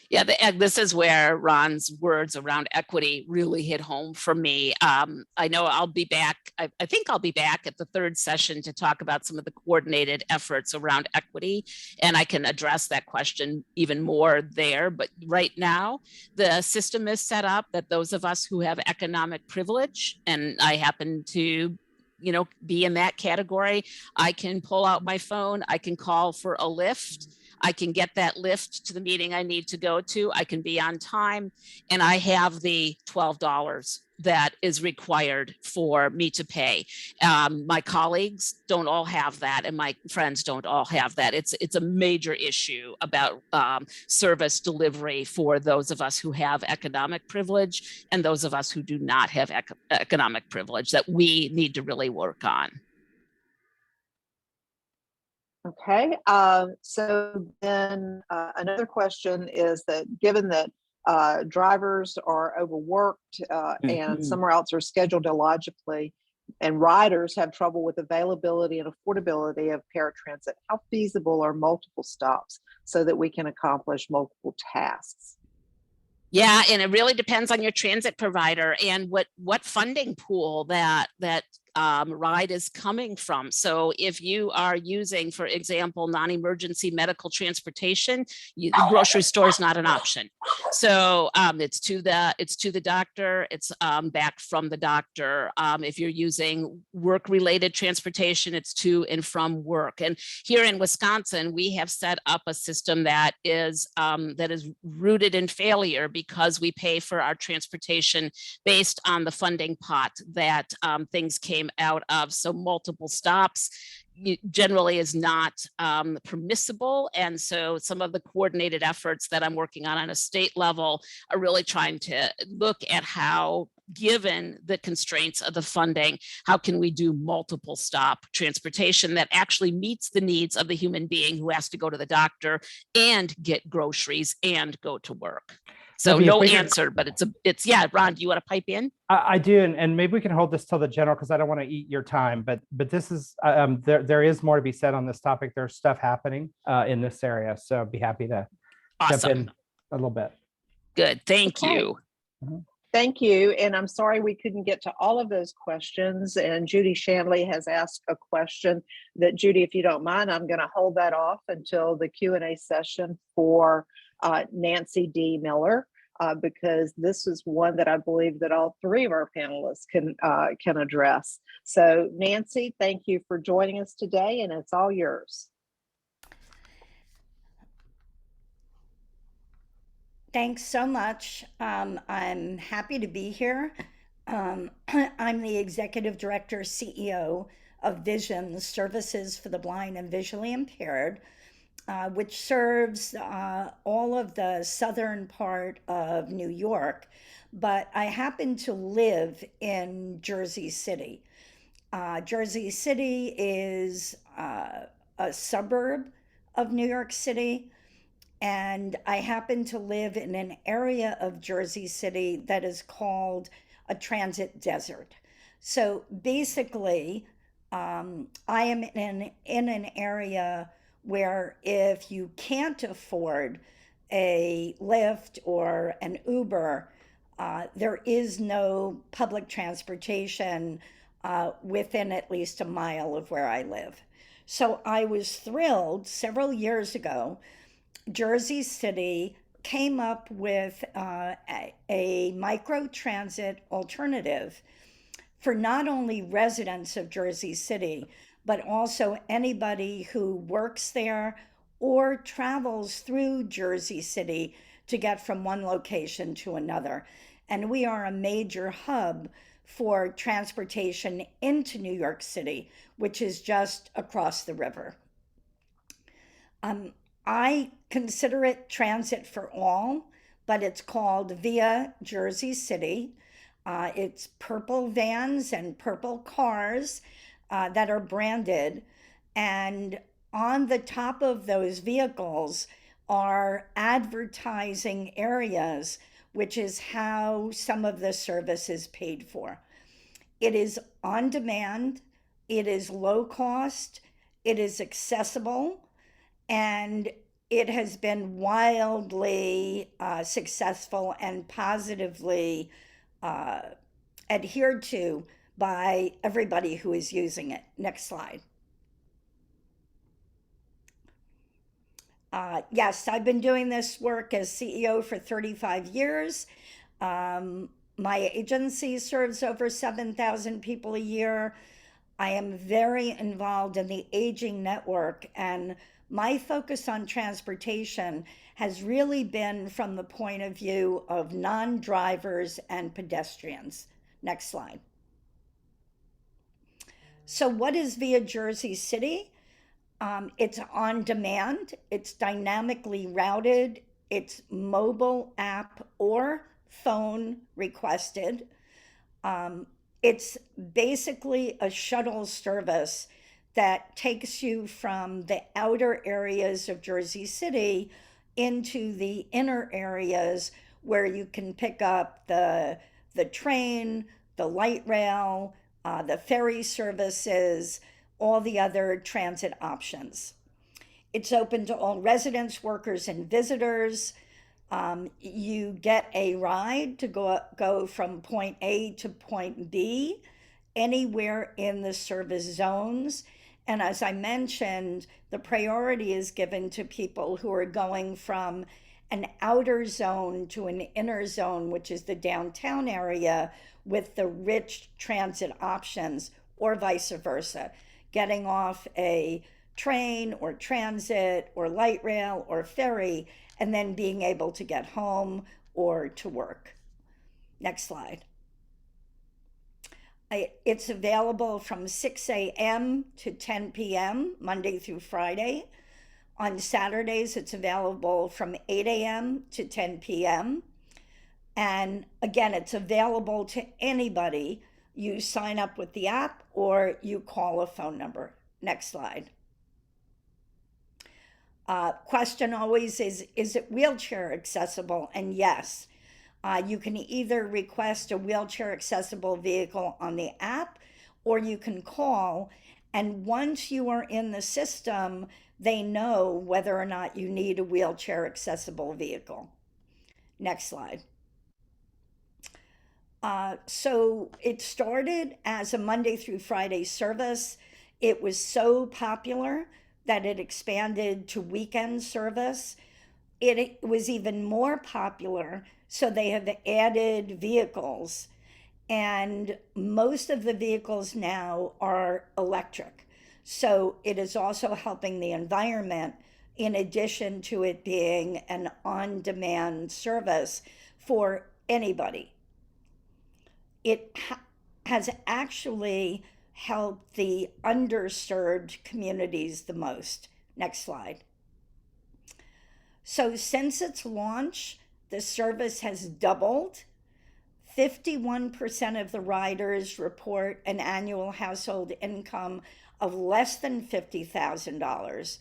Yeah, this is where Ron's words around equity really hit home for me. I know I'll be back. I think I'll be back at the third session to talk about some of the coordinated efforts around equity, and I can address that question even more there. But right now, the system is set up that those of us who have economic privilege, and I happen to be in that category, I can pull out my phone, I can call for a lift. I can get that lift to the meeting I need to go to. I can be on time, and I have the $12 that is required for me to pay. My colleagues don't all have that, and my friends don't all have that. It's a major issue about service delivery for those of us who have economic privilege and those of us who do not have economic privilege that we need to really work on. Okay, so then another question is that given that drivers are overworked and some routes are scheduled illogically, and riders have trouble with availability and affordability of paratransit, how feasible are multiple stops so that we can accomplish multiple tasks? Yeah, and it really depends on your transit provider and what funding pool that ride is coming from. So if you are using, for example, non-emergency medical transportation, the grocery store is not an option. So it's to the doctor, it's back from the doctor. If you're using work-related transportation, it's to and from work. And here in Wisconsin, we have set up a system that is rooted in failure because we pay for our transportation based on the funding pot that things came out of. So multiple stops generally is not permissible. And so some of the coordinated efforts that I'm working on a state level are really trying to look at how, given the constraints of the funding, how can we do multiple stop transportation that actually meets the needs of the human being who has to go to the doctor and get groceries and go to work. So Libby, no answer, but it's yeah. Ron, do you want to pipe in? I do, and maybe we can hold this till the general because I don't want to eat your time. But this is there is more to be said on this topic. There's stuff happening in this area, so I'd be happy to jump in a little bit. Good, thank you. Thank you, and I'm sorry we couldn't get to all of those questions. And Judy Shanley has asked a question that, Judy, if you don't mind, I'm going to hold that off until the Q&A session for Nancy D. Miller, because this is one that I believe that all three of our panelists can address. So Nancy, thank you for joining us today, and it's all yours. Thanks so much. I'm happy to be here. I'm the Executive Director, CEO of Vision Services for the Blind and Visually Impaired, which serves all of the southern part of New York, but I happen to live in Jersey City. Jersey City is a suburb of New York City, and I happen to live in an area of Jersey City that is called a transit desert. So basically, I am in an area where if you can't afford a Lyft or an Uber, there is no public transportation within at least a mile of where I live. So I was thrilled several years ago. Jersey City came up with a micro transit alternative for not only residents of Jersey City, but also anybody who works there or travels through Jersey City to get from one location to another. And we are a major hub for transportation into New York City, which is just across the river. I consider it transit for all, but it's called Via Jersey City. It's purple vans and purple cars that are branded, and on the top of those vehicles are advertising areas, which is how some of the service is paid for. It is on demand, it is low cost, it is accessible, and it has been wildly successful and positively adhered to by everybody who is using it. Next slide. Yes, I've been doing this work as CEO for 35 years. My agency serves over 7,000 people a year. I am very involved in the aging network, and my focus on transportation has really been from the point of view of non-drivers and pedestrians. Next slide. So what is Via Jersey City? It's on demand, it's dynamically routed, it's mobile app or phone requested. It's basically a shuttle service that takes you from the outer areas of Jersey City into the inner areas where you can pick up the train, the light rail, the ferry services, all the other transit options. It's open to all residents, workers, and visitors. You get a ride to go from point A to point B anywhere in the service zones. And as I mentioned, the priority is given to people who are going from an outer zone to an inner zone, which is the downtown area with the rich transit options, or vice versa, getting off a train or transit or light rail or ferry and then being able to get home or to work. Next slide. It's available from 6 a.m. to 10 p.m., Monday through Friday. On Saturdays, it's available from 8 a.m. to 10 p.m. And again, it's available to anybody. You sign up with the app or you call a phone number. Next slide. Question always is it wheelchair accessible? And yes, you can either request a wheelchair accessible vehicle on the app or you can call. And once you are in the system, they know whether or not you need a wheelchair accessible vehicle. Next slide. So it started as a Monday through Friday service. It was so popular that it expanded to weekend service. It was even more popular, so they have added vehicles. And most of the vehicles now are electric. So it is also helping the environment, in addition to it being an on-demand service for anybody. It has actually helped the underserved communities the most. Next slide. So since its launch, the service has doubled. 51% of the riders report an annual household income of less than $50,000,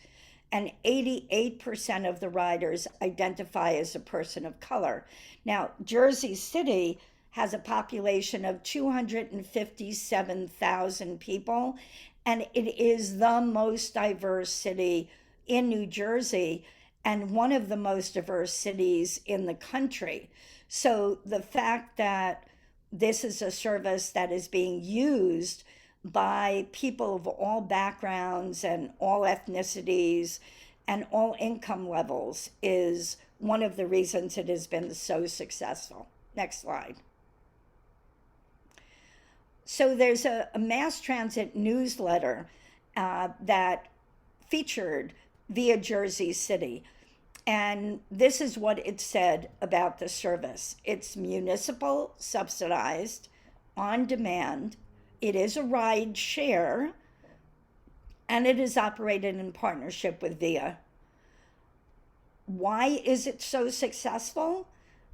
and 88% of the riders identify as a person of color. Now, Jersey City has a population of 257,000 people, and it is the most diverse city in New Jersey and one of the most diverse cities in the country. So the fact that this is a service that is being used by people of all backgrounds and all ethnicities and all income levels is one of the reasons it has been so successful. Next slide. So there's a mass transit newsletter that featured Via Jersey City. And this is what it said about the service. It's municipal subsidized, on demand. It is a ride share, and it is operated in partnership with Via. Why is it so successful?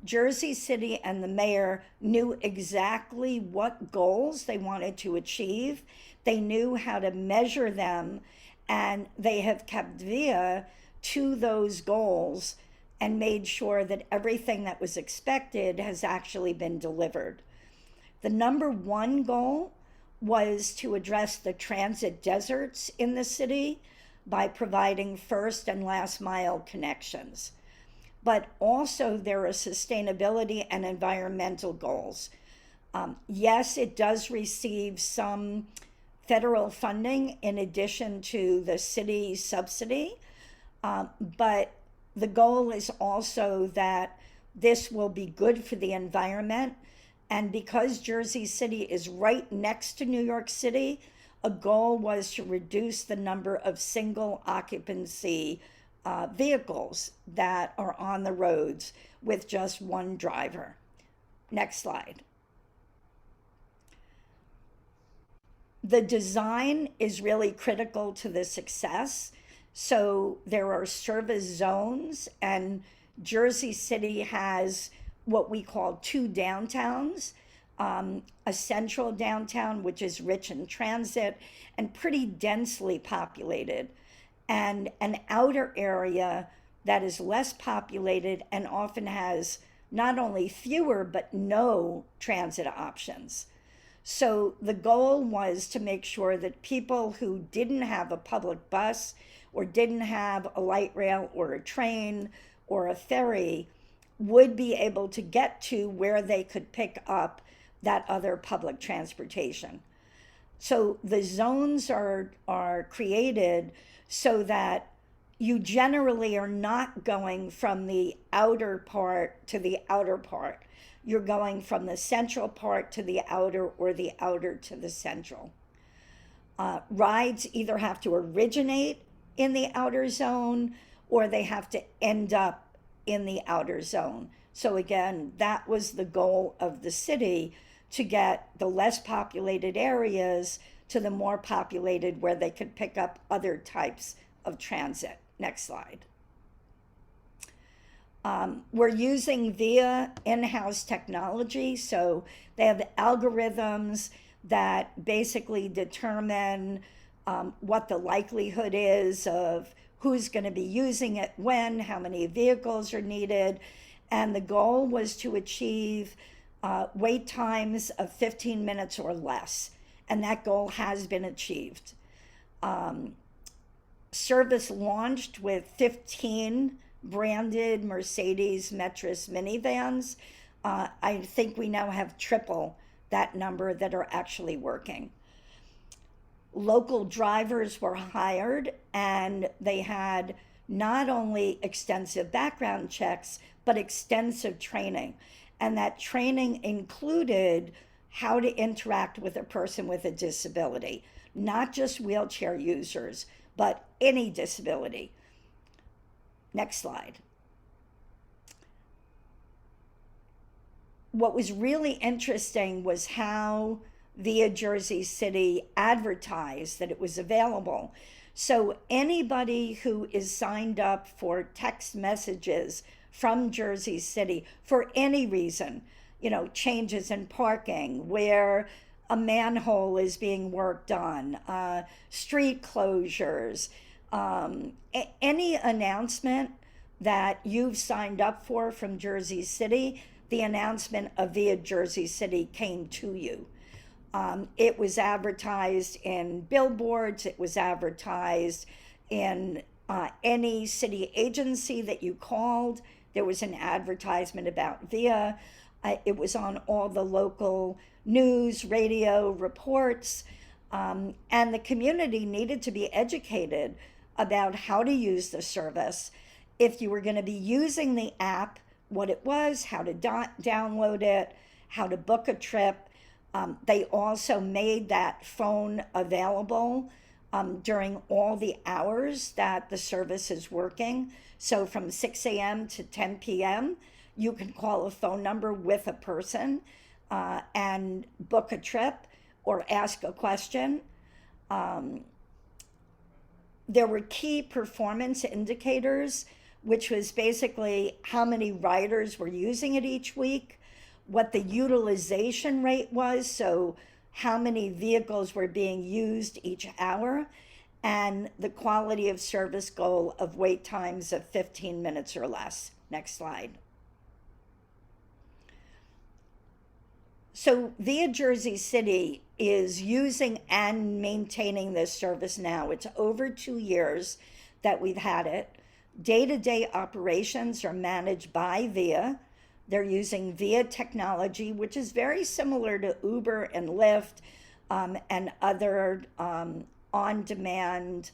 Jersey City and the mayor knew exactly what goals they wanted to achieve. They knew how to measure them, and they have kept Via to those goals and made sure that everything that was expected has actually been delivered. The number one goal was to address the transit deserts in the city by providing first and last mile connections. But also there are sustainability and environmental goals. Yes, it does receive some federal funding in addition to the city subsidy, but the goal is also that this will be good for the environment. And because Jersey City is right next to New York City, a goal was to reduce the number of single occupancy vehicles that are on the roads with just one driver. Next slide. The design is really critical to the success. So there are service zones, and Jersey City has what we call two downtowns, a central downtown, which is rich in transit and pretty densely populated, and an outer area that is less populated and often has not only fewer but no transit options. So the goal was to make sure that people who didn't have a public bus or didn't have a light rail or a train or a ferry would be able to get to where they could pick up that other public transportation. So the zones are created so that you generally are not going from the outer part to the outer part. You're going from the central part to the outer or the outer to the central. Rides either have to originate in the outer zone or they have to end up in the outer zone. So again, that was the goal of the city, to get the less populated areas to the more populated where they could pick up other types of transit. Next slide. We're using VIA in-house technology. So they have algorithms that basically determine what the likelihood is of who's going to be using it when, how many vehicles are needed. And the goal was to achieve wait times of 15 minutes or less. And that goal has been achieved. Service launched with 15 branded Mercedes Metris minivans. I think we now have triple that number that are actually working. Local drivers were hired, and they had not only extensive background checks, but extensive training. And that training included how to interact with a person with a disability, not just wheelchair users, but any disability. Next slide. What was really interesting was how Via Jersey City advertised that it was available. So anybody who is signed up for text messages from Jersey City for any reason, changes in parking, where a manhole is being worked on, street closures, any announcement that you've signed up for from Jersey City, the announcement of Via Jersey City came to you. It was advertised in billboards, it was advertised in any city agency that you called. There was an advertisement about Via. It was on all the local news, radio reports, and the community needed to be educated about how to use the service. If you were going to be using the app, what it was, how to download it, how to book a trip. They also made that phone available during all the hours that the service is working. So from 6 a.m. to 10 p.m., you can call a phone number with a person and book a trip or ask a question. There were key performance indicators, which was basically how many riders were using it each week, what the utilization rate was, so how many vehicles were being used each hour, and the quality of service goal of wait times of 15 minutes or less. Next slide. So Via Jersey City is using and maintaining this service now. It's over 2 years that we've had it. Day-to-day operations are managed by Via. They're using Via technology, which is very similar to Uber and Lyft and other on-demand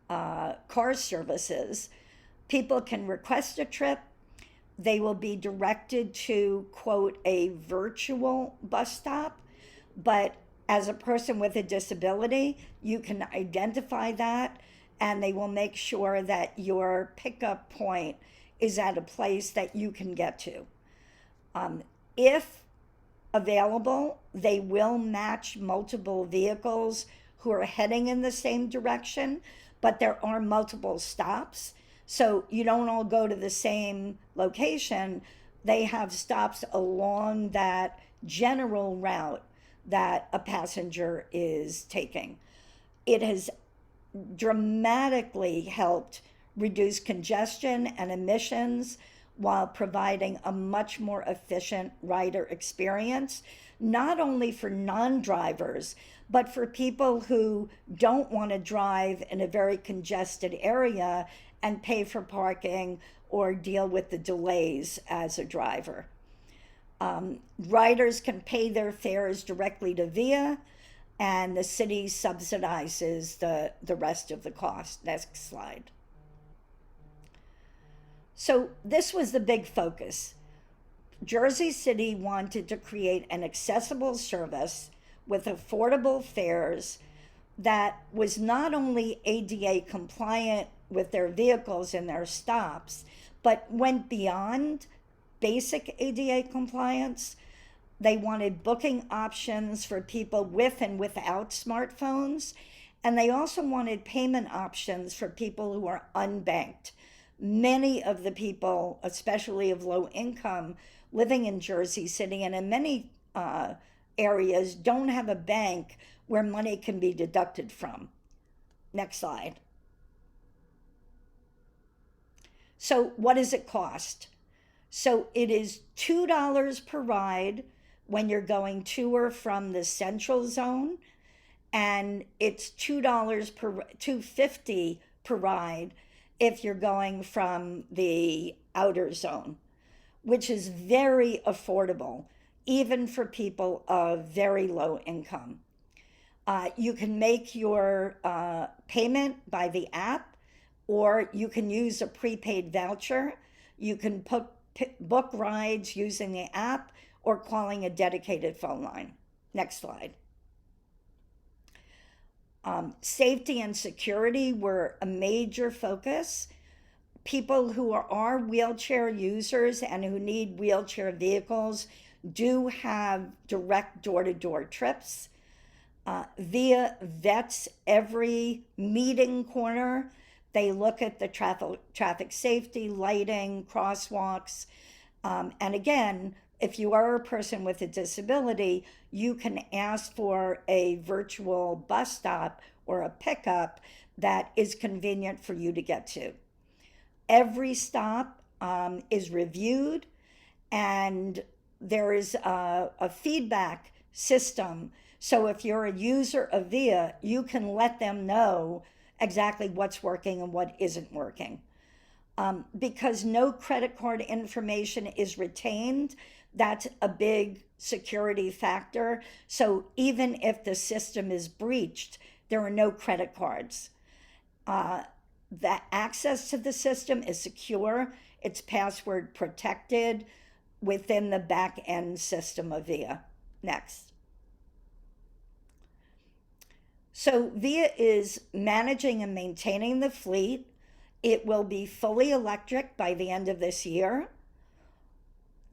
car services. People can request a trip. They will be directed to, quote, a virtual bus stop, but As a person with a disability, you can identify that, and they will make sure that your pickup point is at a place that you can get to. If available, they will match multiple vehicles who are heading in the same direction, but there are multiple stops. So you don't all go to the same location. They have stops along that general route that a passenger is taking. It has dramatically helped reduce congestion and emissions while providing a much more efficient rider experience, not only for non-drivers, but for people who don't want to drive in a very congested area and pay for parking or deal with the delays as a driver. Riders can pay their fares directly to VIA, and the city subsidizes the rest of the cost. Next slide. So this was the big focus. Jersey City wanted to create an accessible service with affordable fares that was not only ADA compliant with their vehicles and their stops, but went beyond basic ADA compliance. They wanted booking options for people with and without smartphones, and they also wanted payment options for people who are unbanked. Many of the people, especially of low income, living in Jersey City and in many areas, don't have a bank where money can be deducted from. Next slide. So what does it cost? So it is $2 per ride when you're going to or from the central zone, and it's $2.50 per ride if you're going from the outer zone, which is very affordable, even for people of very low income. You can make your payment by the app, or you can use a prepaid voucher. You can book rides using the app or calling a dedicated phone line. Next slide. Safety and security were a major focus. People who are wheelchair users and who need wheelchair vehicles do have direct door-to-door trips. VIA vets every meeting corner. They look at the traffic safety, lighting, crosswalks. And again, if you are a person with a disability, you can ask for a virtual bus stop or a pickup that is convenient for you to get to. Every stop is reviewed, and there is a feedback system. So if you're a user of VIA, you can let them know exactly what's working and what isn't working. Because no credit card information is retained, that's a big security factor. So even if the system is breached, there are no credit cards. The access to the system is secure. It's password protected within the back end system of VIA. Next. So VIA is managing and maintaining the fleet. It will be fully electric by the end of this year.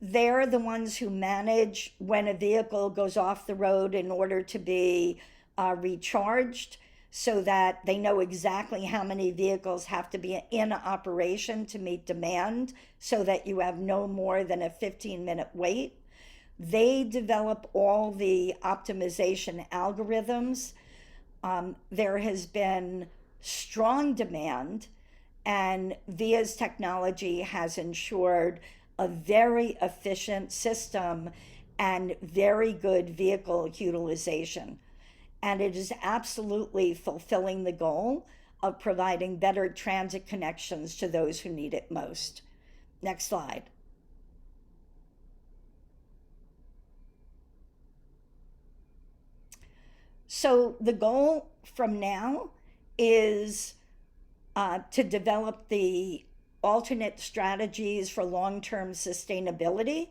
They're the ones who manage when a vehicle goes off the road in order to be recharged, so that they know exactly how many vehicles have to be in operation to meet demand, so that you have no more than a 15-minute wait. They develop all the optimization algorithms. There has been strong demand, and VIA's technology has ensured a very efficient system and very good vehicle utilization. And it is absolutely fulfilling the goal of providing better transit connections to those who need it most. Next slide. So the goal from now is to develop the alternate strategies for long-term sustainability.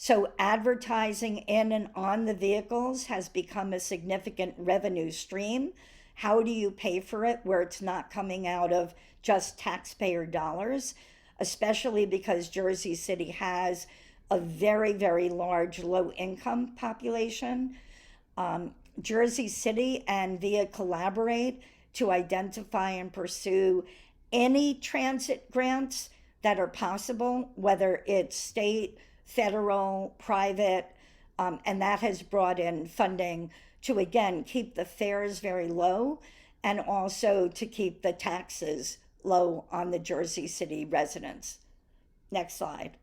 So advertising in and on the vehicles has become a significant revenue stream. How do you pay for it where it's not coming out of just taxpayer dollars, especially because Jersey City has a very, very large low income population? Jersey City and VIA collaborate to identify and pursue any transit grants that are possible, whether it's state, federal, private, and that has brought in funding to, again, keep the fares very low and also to keep the taxes low on the Jersey City residents. Next slide.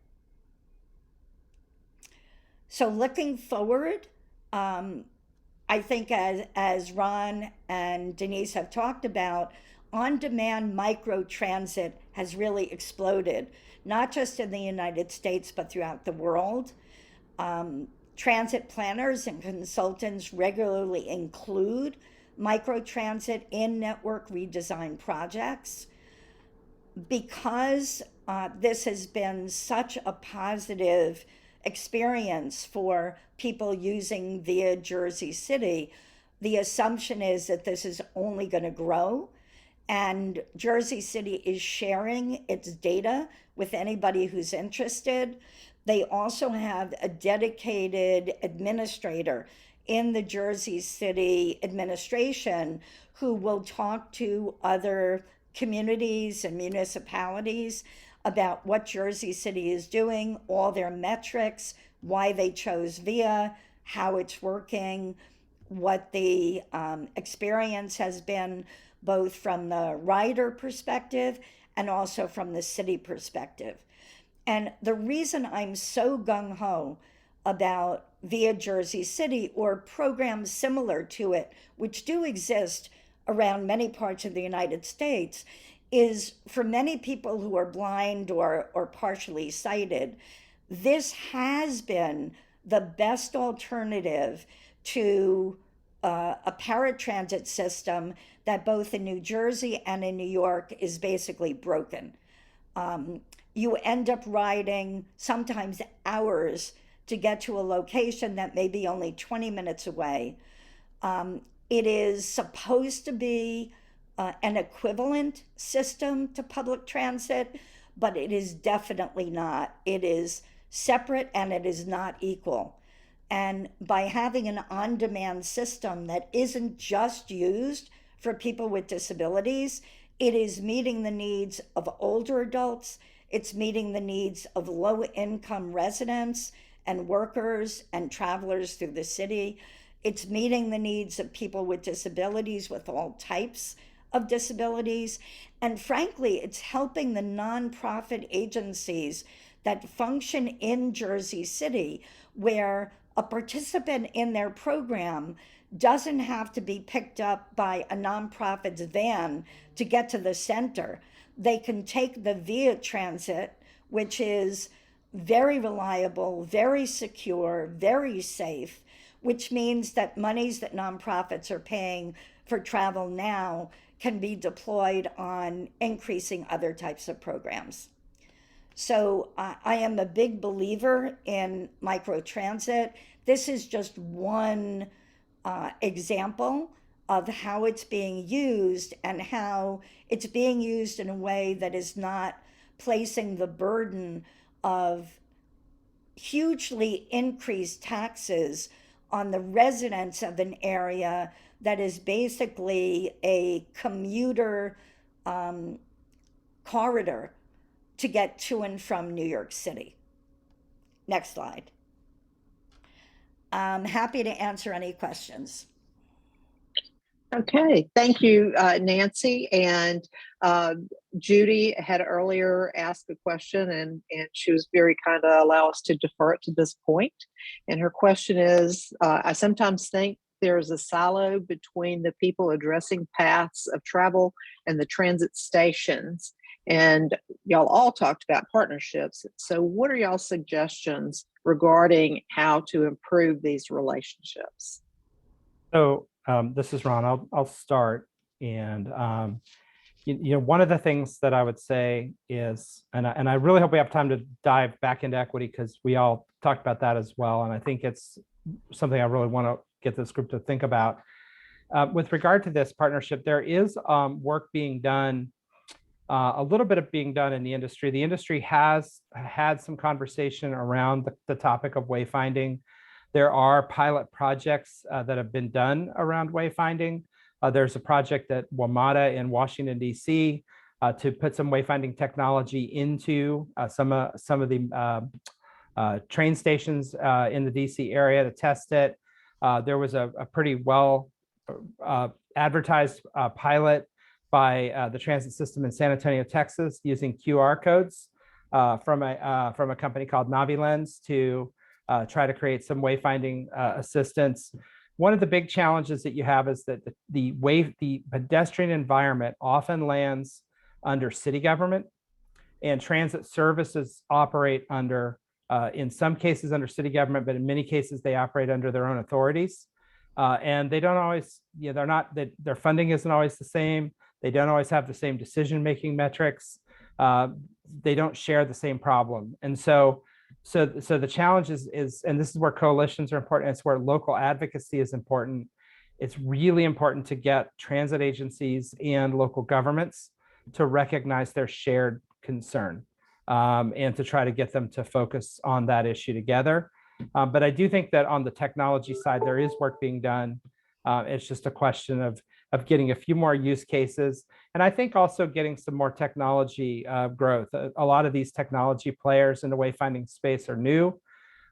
So looking forward, I think as Ron and Denise have talked about, on-demand microtransit has really exploded, not just in the United States, but throughout the world. Transit planners and consultants regularly include microtransit in network redesign projects. Because this has been such a positive experience for people using via Jersey City, the assumption is that this is only going to grow. And Jersey City is sharing its data with anybody who's interested. They also have a dedicated administrator in the Jersey City administration who will talk to other communities and municipalities about what Jersey City is doing, all their metrics, why they chose VIA, how it's working, what the experience has been, both from the rider perspective and also from the city perspective. And the reason I'm so gung-ho about VIA Jersey City or programs similar to it, which do exist around many parts of the United States, is for many people who are blind or partially sighted, this has been the best alternative to a paratransit system that both in New Jersey and in New York is basically broken. You end up riding sometimes hours to get to a location that may be only 20 minutes away. It is supposed to be an equivalent system to public transit, but it is definitely not. It is separate and it is not equal. And by having an on-demand system that isn't just used for people with disabilities, it is meeting the needs of older adults, it's meeting the needs of low-income residents and workers and travelers through the city. It's meeting the needs of people with disabilities, with all types of disabilities. And frankly, it's helping the nonprofit agencies that function in Jersey City, where a participant in their program doesn't have to be picked up by a nonprofit's van to get to the center. They can take the VIA transit, which is very reliable, very secure, very safe, which means that monies that nonprofits are paying for travel now can be deployed on increasing other types of programs. So I am a big believer in microtransit. This is just one example of how it's being used and how it's being used in a way that is not placing the burden of hugely increased taxes on the residents of an area that is basically a commuter corridor to get to and from New York City. Next slide. I'm happy to answer any questions. Okay, thank you, Nancy. And Judy had earlier asked a question, and she was very kind to allow us to defer it to this point. And her question is, I sometimes think there's a silo between the people addressing paths of travel and the transit stations. And y'all all talked about partnerships. So what are y'all's suggestions regarding how to improve these relationships? So this is Ron. I'll start. And One of the things that I would say is, and I really hope we have time to dive back into equity, because we all talked about that as well. And I think it's something I really want to get this group to think about. With regard to this partnership, there is work being done, a little bit of being done in the industry. The industry has had some conversation around the topic of wayfinding. There are pilot projects that have been done around wayfinding. There's a project at WMATA in Washington, D.C. To put some wayfinding technology into some of the train stations in the DC area to test it. There was a pretty well advertised pilot by the transit system in San Antonio, Texas, using QR codes from a company called NaviLens to try to create some wayfinding assistance. One of the big challenges that you have is that the pedestrian environment often lands under city government, and transit services operate under, in some cases under city government, but in many cases they operate under their own authorities. And they don't always, their funding isn't always the same. They don't always have the same decision-making metrics. They don't share the same problem. And so the challenge is, and this is where coalitions are important. It's where local advocacy is important. It's really important to get transit agencies and local governments to recognize their shared concern, and to try to get them to focus on that issue together. But I do think that on the technology side, there is work being done. It's just a question of getting a few more use cases. And I think also getting some more technology growth. A lot of these technology players in the wayfinding space are new.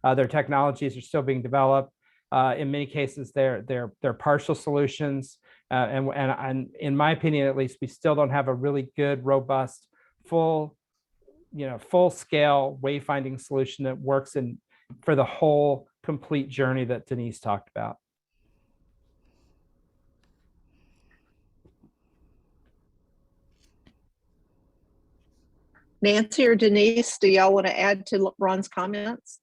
Their technologies are still being developed. In many cases, they're partial solutions. And in my opinion, at least, we still don't have a really good, robust, full scale wayfinding solution that works for the whole complete journey that Denise talked about. Nancy or Denise, do y'all want to add to Ron's comments?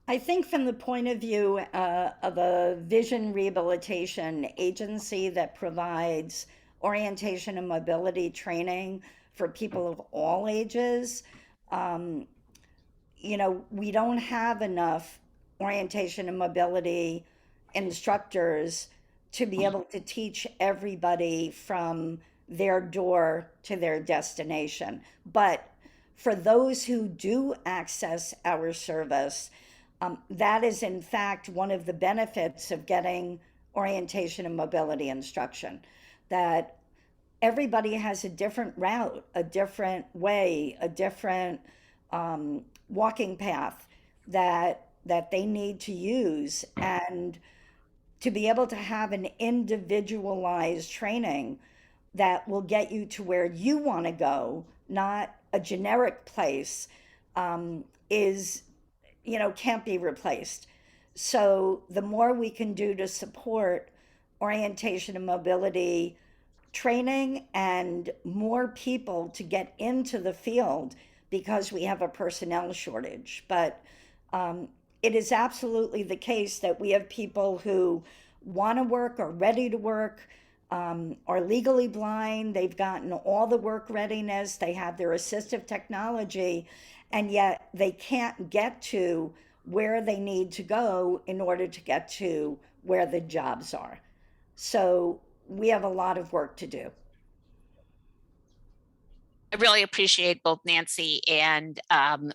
I think from the point of view of a vision rehabilitation agency that provides orientation and mobility training for people of all ages, we don't have enough orientation and mobility instructors to be able to teach everybody from their door to their destination. But for those who do access our service, that is in fact one of the benefits of getting orientation and mobility instruction, that everybody has a different route, a different way, a different walking path that they need to use. And to be able to have an individualized training that will get you to where you want to go, not a generic place, is, can't be replaced. So the more we can do to support orientation and mobility training and more people to get into the field, because we have a personnel shortage. But it is absolutely the case that we have people who want to work, are ready to work, are legally blind, they've gotten all the work readiness, they have their assistive technology, and yet they can't get to where they need to go in order to get to where the jobs are. So we have a lot of work to do. I really appreciate both Nancy and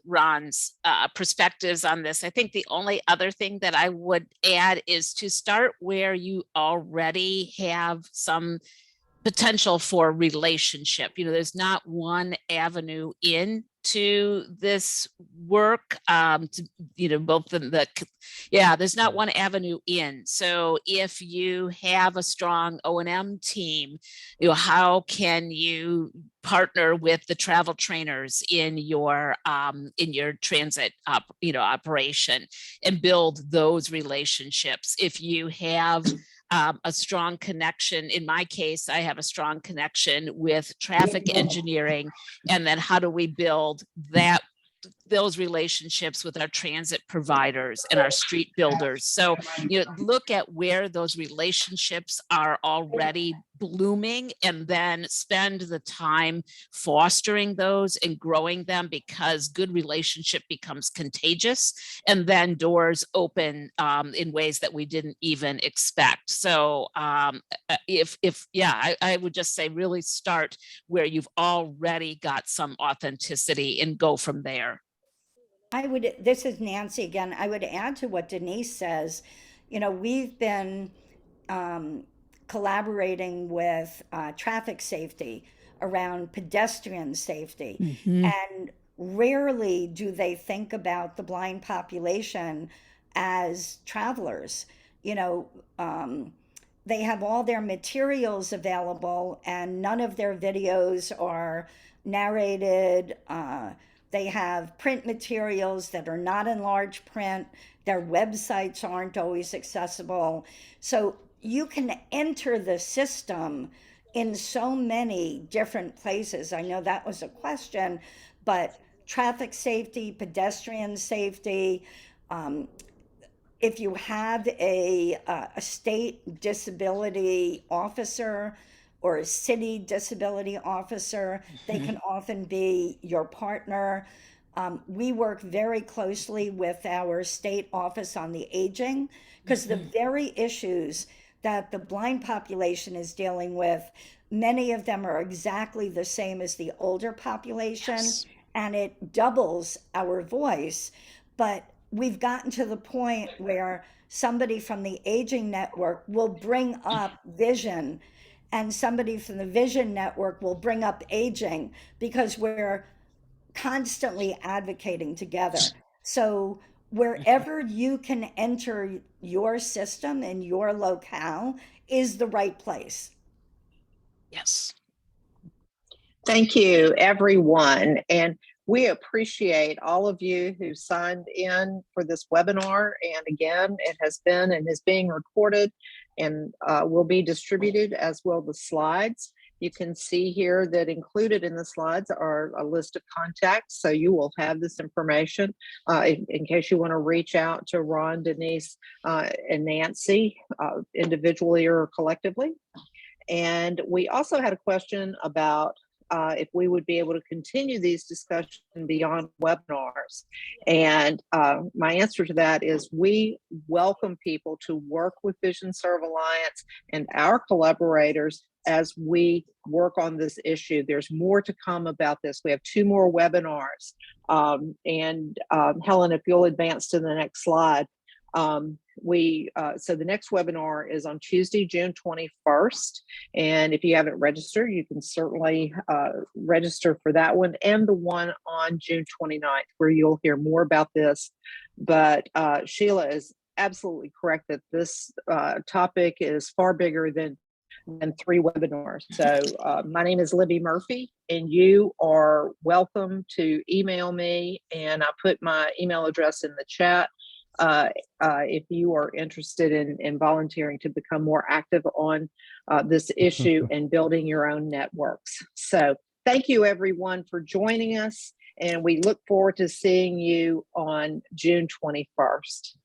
Ron's perspectives on this. I think the only other thing that I would add is to start where you already have some potential for relationship. There's not one avenue into this work. There's not one avenue in. So if you have a strong O&M team, how can you partner with the travel trainers in your transit operation and build those relationships? If you have a strong connection, in my case, I have a strong connection with traffic engineering, and then how do we build that those relationships with our transit providers and our street builders. So, look at where those relationships are already blooming, and then spend the time fostering those and growing them, because good relationship becomes contagious, and then doors open in ways that we didn't even expect. So I would just say really start where you've already got some authenticity and go from there. This is Nancy again. I would add to what Denise says. We've been collaborating with traffic safety around pedestrian safety. And rarely do they think about the blind population as travelers. They have all their materials available, and none of their videos are narrated. They have print materials that are not in large print. Their websites aren't always accessible. So you can enter the system in so many different places. I know that was a question, but traffic safety, pedestrian safety, if you have a state disability officer or a city disability officer, they can often be your partner. We work very closely with our state office on the aging, because the very issues that the blind population is dealing with, many of them are exactly the same as the older population, and it doubles our voice. But we've gotten to the point where somebody from the aging network will bring up vision, and somebody from the vision network will bring up aging, because we're constantly advocating together. So wherever you can enter your system in your locale is the right place. Yes. Thank you, everyone. And we appreciate all of you who signed in for this webinar. And again, it has been and is being recorded and will be distributed, as will the slides. You can see here that included in the slides are a list of contacts. So you will have this information in case you want to reach out to Ron, Denise, and Nancy individually or collectively. And we also had a question about if we would be able to continue these discussions beyond webinars. And my answer to that is we welcome people to work with Vision Serve Alliance and our collaborators as we work on this issue. There's more to come about this. We have 2 more webinars. Helen, if you'll advance to the next slide. So the next webinar is on Tuesday, June 21st. And if you haven't registered, you can certainly register for that one, and the one on June 29th, where you'll hear more about this. But Sheila is absolutely correct that this topic is far bigger than 3 webinars. So my name is Libby Murphy, and you are welcome to email me, and I put my email address in the chat. If you are interested in volunteering to become more active on this issue and building your own networks. So thank you, everyone, for joining us, and we look forward to seeing you on June 21st.